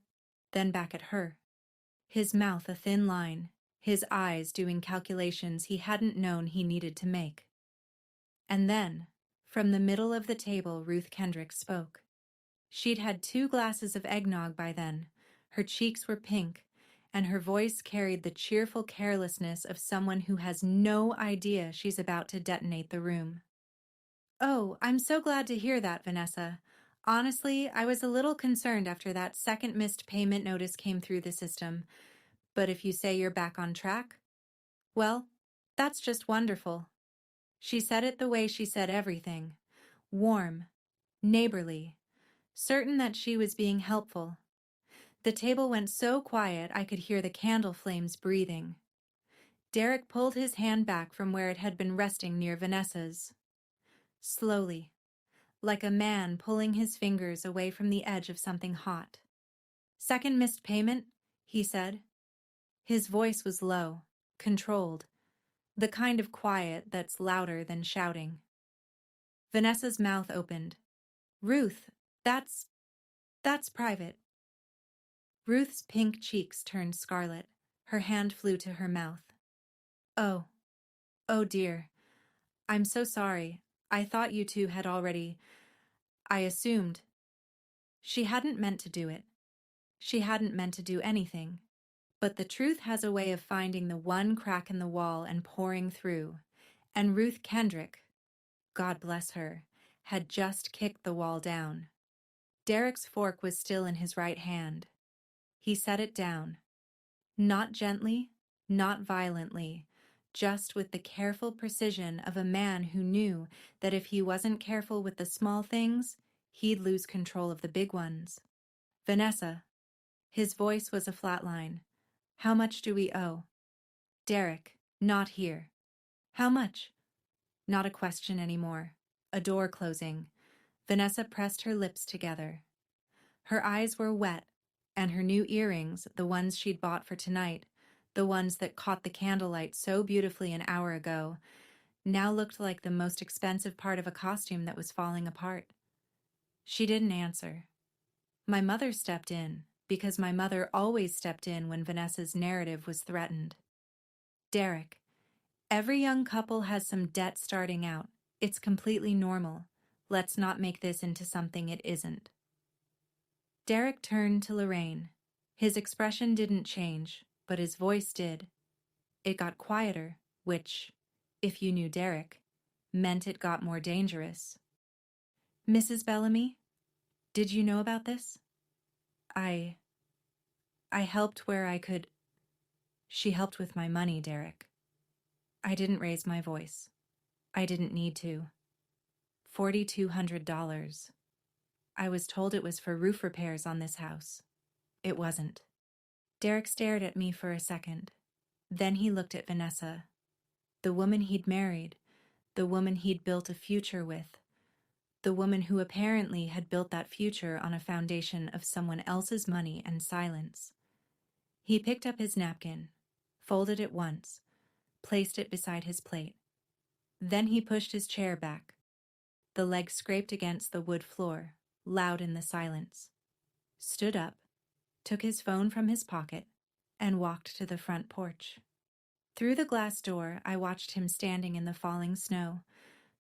then back at her. His mouth a thin line, his eyes doing calculations he hadn't known he needed to make. And then, from the middle of the table, Ruth Kendrick spoke. She'd had 2 glasses of eggnog by then. Her cheeks were pink, and her voice carried the cheerful carelessness of someone who has no idea she's about to detonate the room. "Oh, I'm so glad to hear that, Vanessa. Honestly, I was a little concerned after that second missed payment notice came through the system. But if you say you're back on track, well, that's just wonderful." She said it the way she said everything. Warm, neighborly, certain that she was being helpful. The table went so quiet I could hear the candle flames breathing. Derek pulled his hand back from where it had been resting near Vanessa's. Slowly, like a man pulling his fingers away from the edge of something hot. "Second missed payment," he said. His voice was low, controlled, the kind of quiet that's louder than shouting. Vanessa's mouth opened. "Ruth, that's private." Ruth's pink cheeks turned scarlet. Her hand flew to her mouth. "Oh, oh dear. I'm so sorry. I thought you two had already... I assumed." She hadn't meant to do it. She hadn't meant to do anything. But the truth has a way of finding the one crack in the wall and pouring through. And Ruth Kendrick, God bless her, had just kicked the wall down. Derek's fork was still in his right hand. He set it down. Not gently, not violently, just with the careful precision of a man who knew that if he wasn't careful with the small things, he'd lose control of the big ones. "Vanessa." His voice was a flat line. "How much do we owe?" Derek, not here. "How much?" Not a question anymore. A door closing. Vanessa pressed her lips together. Her eyes were wet, and her new earrings, the ones she'd bought for tonight, the ones that caught the candlelight so beautifully an hour ago, now looked like the most expensive part of a costume that was falling apart. She didn't answer. My mother stepped in, because my mother always stepped in when Vanessa's narrative was threatened. "Derek, every young couple has some debt starting out. It's completely normal. Let's not make this into something it isn't." Derek turned to Lorraine. His expression didn't change, but his voice did. It got quieter, which, if you knew Derek, meant it got more dangerous. "Mrs. Bellamy, did you know about this? I helped where I could." "She helped with my money, Derek." I didn't raise my voice. I didn't need to. $4,200. I was told it was for roof repairs on this house. It wasn't. Derek stared at me for a second. Then he looked at Vanessa. The woman he'd married. The woman he'd built a future with. The woman who apparently had built that future on a foundation of someone else's money and silence. He picked up his napkin, folded it once, placed it beside his plate. Then he pushed his chair back. The leg scraped against the wood floor, loud in the silence. Stood up, took his phone from his pocket, and walked to the front porch. Through the glass door, I watched him standing in the falling snow,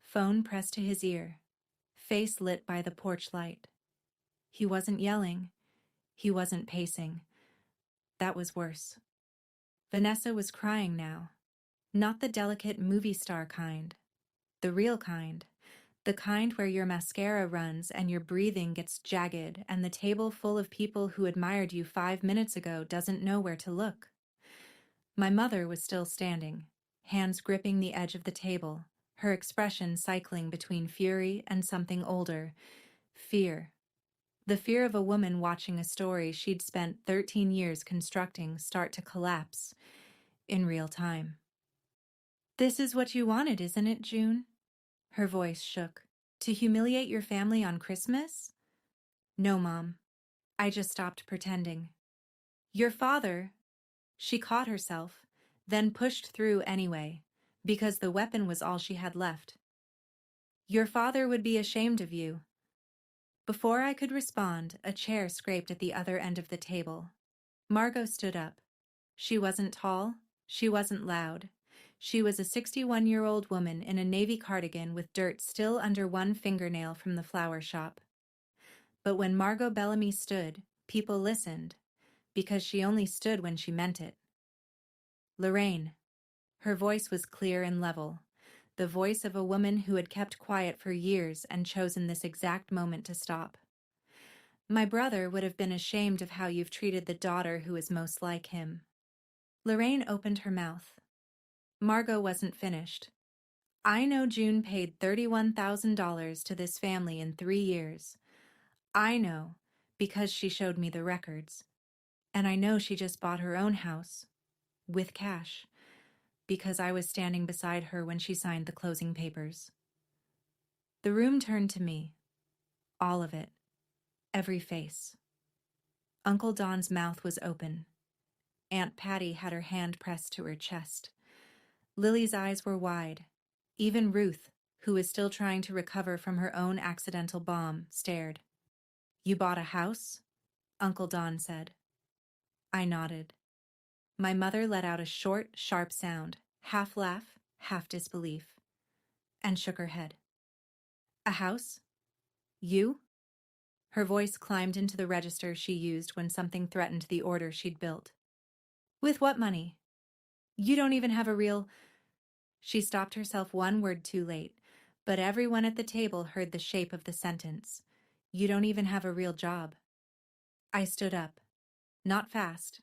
phone pressed to his ear, face lit by the porch light. He wasn't yelling. He wasn't pacing. That was worse. Vanessa was crying now. Not the delicate movie star kind. The real kind. The kind where your mascara runs and your breathing gets jagged and the table full of people who admired you 5 minutes ago doesn't know where to look. My mother was still standing, hands gripping the edge of the table, her expression cycling between fury and something older, fear. The fear of a woman watching a story she'd spent 13 years constructing start to collapse in real time. "This is what you wanted, isn't it, June?" Her voice shook. "To humiliate your family on Christmas?" "No, Mom. I just stopped pretending." "Your father—" She caught herself, then pushed through anyway, because the weapon was all she had left. "Your father would be ashamed of you." Before I could respond, a chair scraped at the other end of the table. Margot stood up. She wasn't tall. She wasn't loud. She was a 61-year-old woman in a navy cardigan with dirt still under one fingernail from the flower shop. But when Margot Bellamy stood, people listened, because she only stood when she meant it. "Lorraine." Her voice was clear and level, the voice of a woman who had kept quiet for years and chosen this exact moment to stop. "My brother would have been ashamed of how you've treated the daughter who is most like him." Lorraine opened her mouth. Margot wasn't finished. "I know June paid $31,000 to this family in 3 years. I know, because she showed me the records. And I know she just bought her own house, with cash, because I was standing beside her when she signed the closing papers." The room turned to me. All of it. Every face. Uncle Don's mouth was open. Aunt Patty had her hand pressed to her chest. Lily's eyes were wide. Even Ruth, who was still trying to recover from her own accidental bomb, stared. "You bought a house?" Uncle Don said. I nodded. My mother let out a short, sharp sound, half laugh, half disbelief, and shook her head. "A house? You?" Her voice climbed into the register she used when something threatened the order she'd built. "With what money? You don't even have a real—" She stopped herself one word too late, but everyone at the table heard the shape of the sentence. "You don't even have a real job." I stood up. Not fast.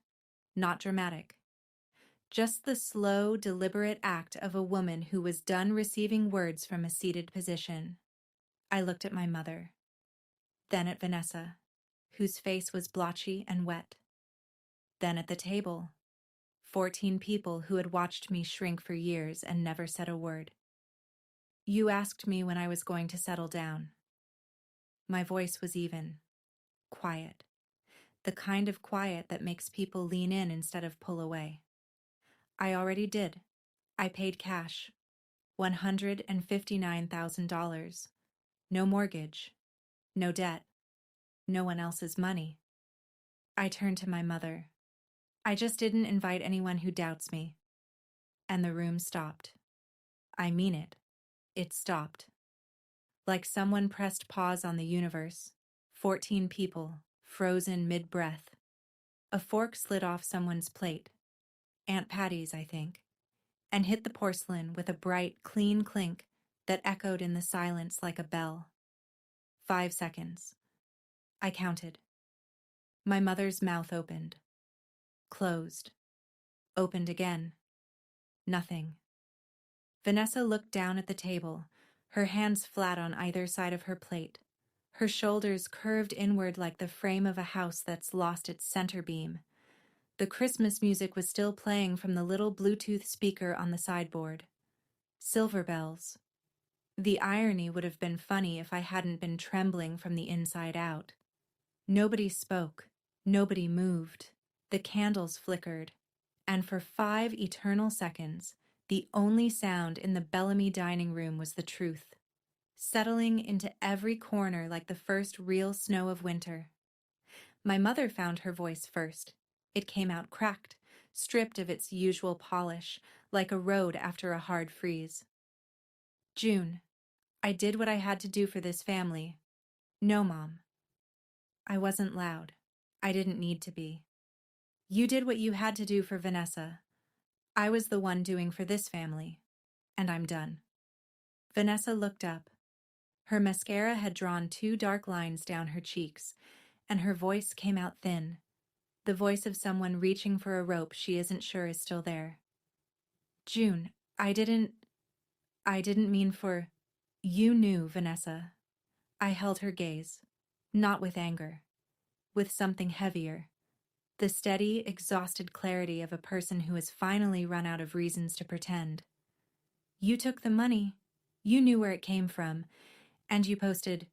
Not dramatic. Just the slow, deliberate act of a woman who was done receiving words from a seated position. I looked at my mother. Then at Vanessa, whose face was blotchy and wet. Then at the table. 14 people who had watched me shrink for years and never said a word. "You asked me when I was going to settle down." My voice was even. Quiet. The kind of quiet that makes people lean in instead of pull away. "I already did. I paid cash. $159,000. No mortgage. No debt. No one else's money." I turned to my mother. "I just didn't invite anyone who doubts me." And the room stopped. I mean it. It stopped. Like someone pressed pause on the universe. 14 people, frozen mid-breath. A fork slid off someone's plate. Aunt Patty's, I think, and hit the porcelain with a bright, clean clink that echoed in the silence like a bell. 5 seconds. I counted. My mother's mouth opened. Closed. Opened again. Nothing. Vanessa looked down at the table, her hands flat on either side of her plate, her shoulders curved inward like the frame of a house that's lost its center beam. The Christmas music was still playing from the little Bluetooth speaker on the sideboard. Silver bells. The irony would have been funny if I hadn't been trembling from the inside out. Nobody spoke. Nobody moved. The candles flickered. And for 5 eternal seconds, the only sound in the Bellamy dining room was the truth, settling into every corner like the first real snow of winter. My mother found her voice first. It came out cracked, stripped of its usual polish, like a road after a hard freeze. "June, I did what I had to do for this family." "No, Mom." I wasn't loud. I didn't need to be. You did what you had to do for Vanessa. I was the one doing for this family. And I'm done. Vanessa looked up. Her mascara had drawn 2 dark lines down her cheeks, and her voice came out thin, the voice of someone reaching for a rope she isn't sure is still there. June, I didn't mean for... You knew, Vanessa. I held her gaze, not with anger, with something heavier, the steady, exhausted clarity of a person who has finally run out of reasons to pretend. You took the money, you knew where it came from, and you posted,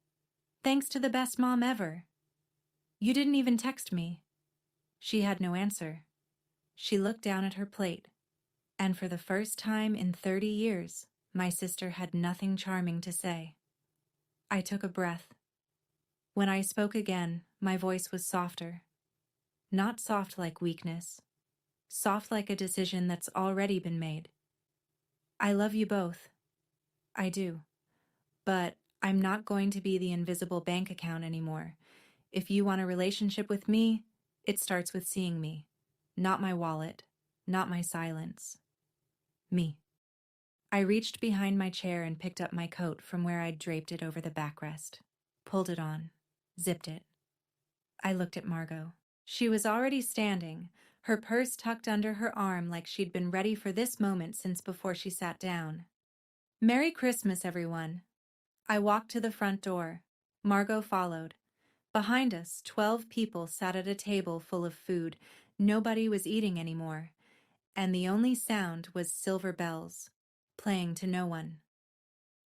"Thanks to the best mom ever." You didn't even text me. She had no answer. She looked down at her plate, and for the first time in 30 years, my sister had nothing charming to say. I took a breath. When I spoke again, my voice was softer. Not soft like weakness, soft like a decision that's already been made. I love you both. I do. But I'm not going to be the invisible bank account anymore. If you want a relationship with me, it starts with seeing me. Not my wallet, not my silence. Me. I reached behind my chair and picked up my coat from where I'd draped it over the backrest. Pulled it on. Zipped it. I looked at Margot. She was already standing, her purse tucked under her arm like she'd been ready for this moment since before she sat down. "Merry Christmas, everyone." I walked to the front door. Margot followed. Behind us, 12 people sat at a table full of food. Nobody was eating anymore, and the only sound was silver bells, playing to no one.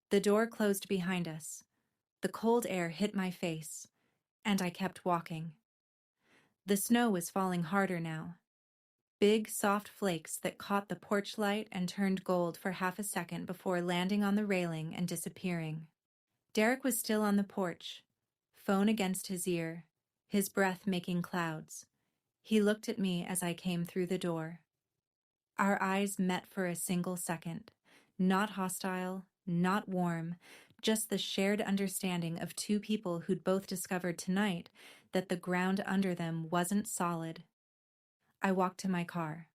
The door closed behind us. The cold air hit my face, and I kept walking. The snow was falling harder now. Big, soft flakes that caught the porch light and turned gold for half a second before landing on the railing and disappearing. Derek was still on the porch, phone against his ear, his breath making clouds. He looked at me as I came through the door. Our eyes met for a single second, not hostile, not warm, just the shared understanding of 2 people who'd both discovered tonight that the ground under them wasn't solid. I walked to my car.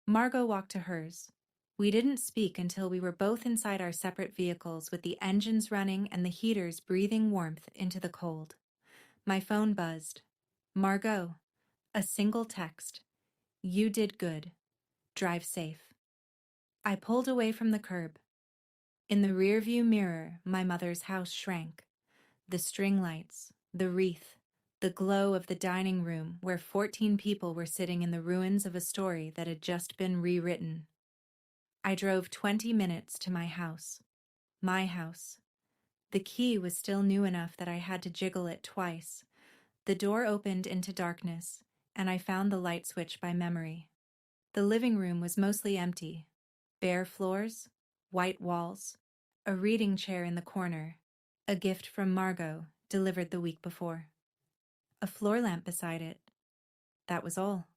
Margot walked to hers. We didn't speak until we were both inside our separate vehicles with the engines running and the heaters breathing warmth into the cold. My phone buzzed. "Margot." A single text. "You did good. Drive safe." I pulled away from the curb. In the rearview mirror, my mother's house shrank. The string lights, the wreath, the glow of the dining room where 14 people were sitting in the ruins of a story that had just been rewritten. I drove 20 minutes to my house. My house. The key was still new enough that I had to jiggle it twice. The door opened into darkness, and I found the light switch by memory. The living room was mostly empty. Bare floors, white walls, a reading chair in the corner, a gift from Margot, delivered the week before. A floor lamp beside it. That was all.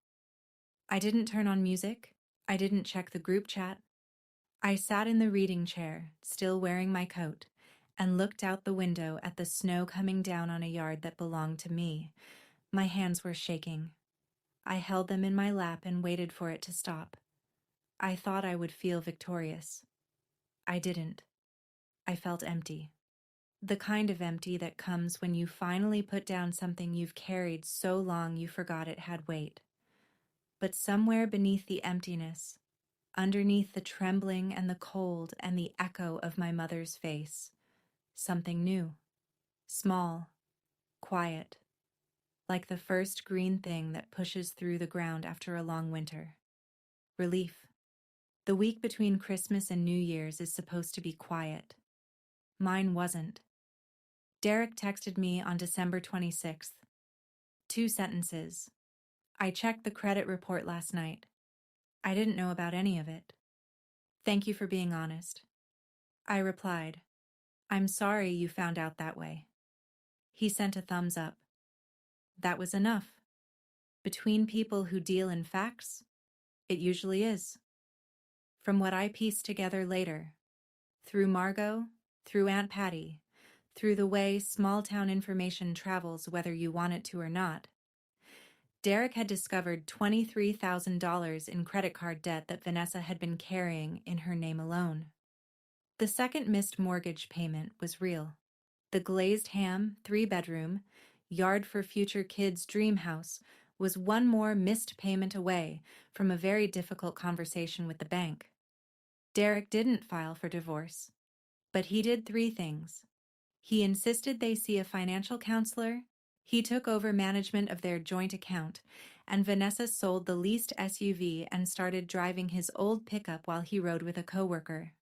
I didn't turn on music. I didn't check the group chat. I sat in the reading chair, still wearing my coat, and looked out the window at the snow coming down on a yard that belonged to me. My hands were shaking. I held them in my lap and waited for it to stop. I thought I would feel victorious. I didn't. I felt empty. The kind of empty that comes when you finally put down something you've carried so long you forgot it had weight. But somewhere beneath the emptiness, underneath the trembling and the cold and the echo of my mother's face, something new, small, quiet, like the first green thing that pushes through the ground after a long winter. Relief. The week between Christmas and New Year's is supposed to be quiet. Mine wasn't. Derek texted me on December 26th. 2 sentences. "I checked the credit report last night. I didn't know about any of it. Thank you for being honest." I replied, "I'm sorry you found out that way." He sent a thumbs up. That was enough. Between people who deal in facts, it usually is. From what I pieced together later, through Margot, through Aunt Patty, through the way small-town information travels whether you want it to or not. Derek had discovered $23,000 in credit card debt that Vanessa had been carrying in her name alone. The second missed mortgage payment was real. The glazed ham, 3-bedroom, yard for future kids' dream house was one more missed payment away from a very difficult conversation with the bank. Derek didn't file for divorce, but he did 3 things. He insisted they see a financial counselor, he took over management of their joint account, and Vanessa sold the leased SUV and started driving his old pickup while he rode with a coworker.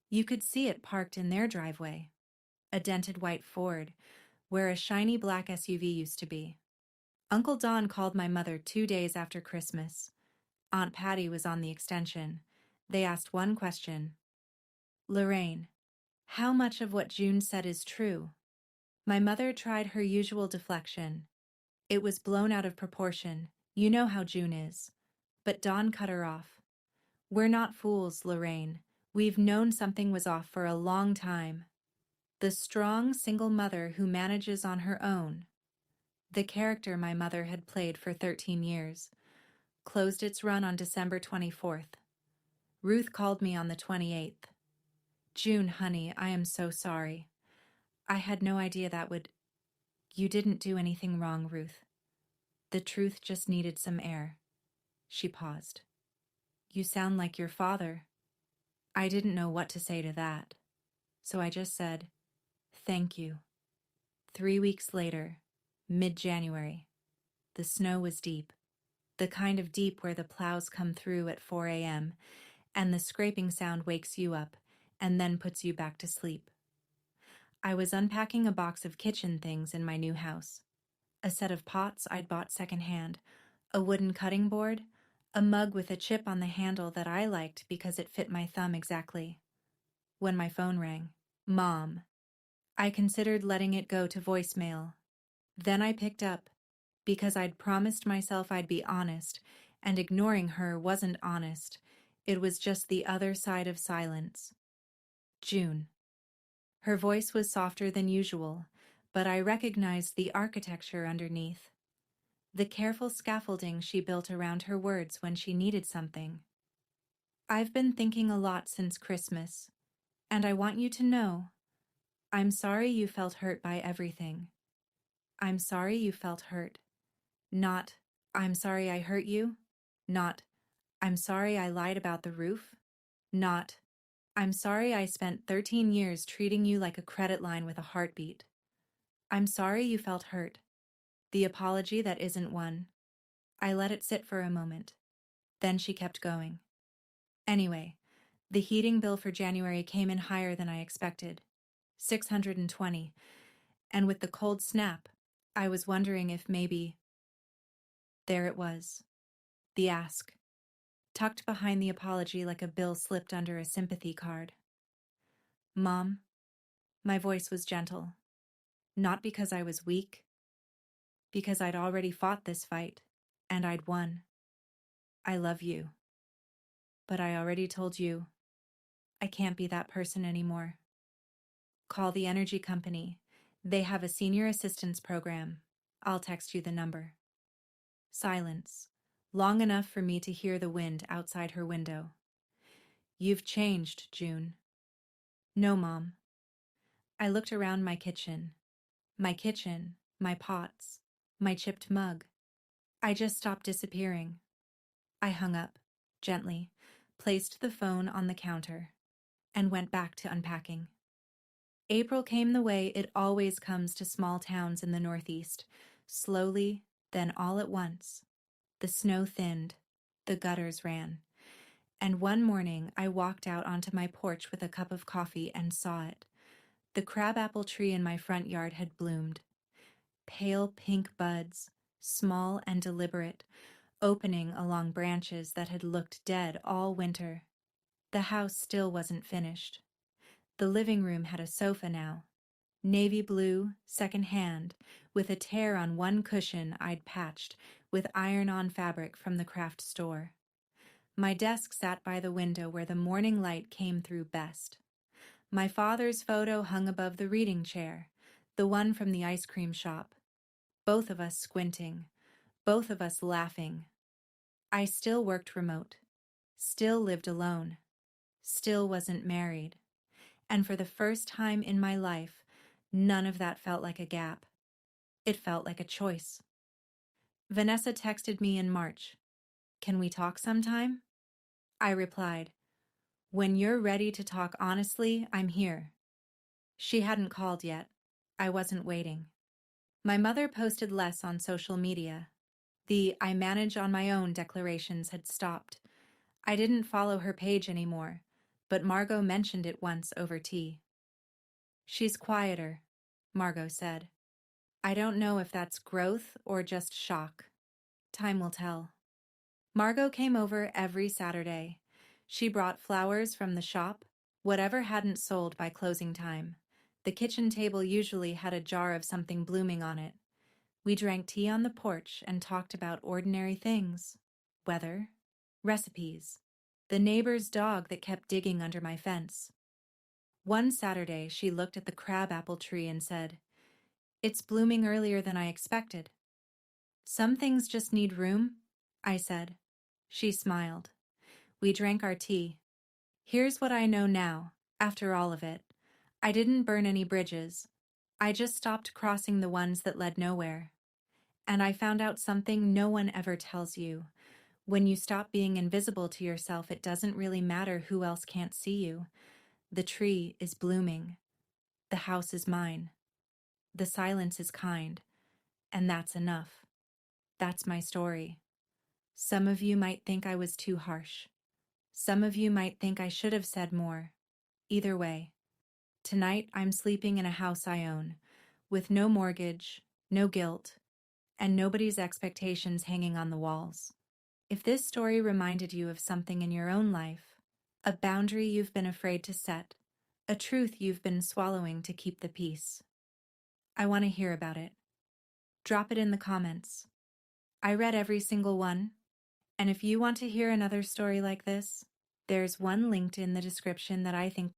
You could see it parked in their driveway, a dented white Ford, where a shiny black SUV used to be. Uncle Don called my mother 2 days after Christmas. Aunt Patty was on the extension. They asked one question. "Lorraine, how much of what June said is true?" My mother tried her usual deflection. It was blown out of proportion. You know how June is. But Dawn cut her off. "We're not fools, Lorraine. We've known something was off for a long time. The strong, single mother who manages on her own." The character my mother had played for 13 years. Closed its run on December 24th. Ruth called me on the 28th. "June, honey, I am so sorry. I had no idea that would—" "You didn't do anything wrong, Ruth. The truth just needed some air." She paused. "You sound like your father." I didn't know what to say to that, so I just said, "Thank you." 3 weeks later, mid-January, the snow was deep, the kind of deep where the plows come through at 4 a.m., and the scraping sound wakes you up and then puts you back to sleep. I was unpacking a box of kitchen things in my new house. A set of pots I'd bought secondhand, a wooden cutting board, a mug with a chip on the handle that I liked because it fit my thumb exactly. When my phone rang, Mom. I considered letting it go to voicemail. Then I picked up, because I'd promised myself I'd be honest, and ignoring her wasn't honest. It was just the other side of silence. June. Her voice was softer than usual, but I recognized the architecture underneath. The careful scaffolding she built around her words when she needed something. "I've been thinking a lot since Christmas, and I want you to know, I'm sorry you felt hurt by everything. I'm sorry you felt hurt. Not, I'm sorry I hurt you. Not, I'm sorry I lied about the roof. Not, I'm sorry I spent 13 years treating you like a credit line with a heartbeat. I'm sorry you felt hurt. The apology that isn't one." I let it sit for a moment. Then she kept going. "Anyway, the heating bill for January came in higher than I expected. $620. And with the cold snap, I was wondering if maybe—" There it was. The ask. Tucked behind the apology like a bill slipped under a sympathy card. "Mom," my voice was gentle. Not because I was weak. Because I'd already fought this fight, and I'd won. I love you. But I already told you, I can't be that person anymore. Call the energy company. They have a senior assistance program. I'll text you the number." Silence, long enough for me to hear the wind outside her window. "You've changed, June." "No, Mom." I looked around my kitchen, my pots, my chipped mug. I just stopped disappearing. I hung up, gently, placed the phone on the counter, and went back to unpacking. April came the way it always comes to small towns in the Northeast, slowly, then all at once. The snow thinned, the gutters ran, and one morning I walked out onto my porch with a cup of coffee and saw it. The crabapple tree in my front yard had bloomed. Pale pink buds, small and deliberate, opening along branches that had looked dead all winter. The house still wasn't finished. The living room had a sofa now, navy blue, second-hand, with a tear on one cushion I'd patched with iron-on fabric from the craft store. My desk sat by the window where the morning light came through best. My father's photo hung above the reading chair, the one from the ice cream shop. Both of us squinting, both of us laughing. I still worked remote, still lived alone, still wasn't married. And for the first time in my life, none of that felt like a gap. It felt like a choice. Vanessa texted me in March. Can we talk sometime? I replied, when you're ready to talk honestly, I'm here. She hadn't called yet. I wasn't waiting. My mother posted less on social media. The I manage on my own declarations had stopped. I didn't follow her page anymore, but Margot mentioned it once over tea. She's quieter, Margot said. I don't know if that's growth or just shock. Time will tell. Margot came over every Saturday. She brought flowers from the shop, whatever hadn't sold by closing time. The kitchen table usually had a jar of something blooming on it. We drank tea on the porch and talked about ordinary things. Weather, recipes, the neighbor's dog that kept digging under my fence. One Saturday, she looked at the crabapple tree and said, "It's blooming earlier than I expected." "Some things just need room," I said. She smiled. We drank our tea. Here's what I know now, after all of it. I didn't burn any bridges. I just stopped crossing the ones that led nowhere. And I found out something no one ever tells you. When you stop being invisible to yourself, it doesn't really matter who else can't see you. The tree is blooming. The house is mine. The silence is kind. And that's enough. That's my story. Some of you might think I was too harsh. Some of you might think I should have said more. Either way, tonight I'm sleeping in a house I own, with no mortgage, no guilt, and nobody's expectations hanging on the walls. If this story reminded you of something in your own life, a boundary you've been afraid to set, a truth you've been swallowing to keep the peace, I want to hear about it. Drop it in the comments. I read every single one, and if you want to hear another story like this, there's one linked in the description that I think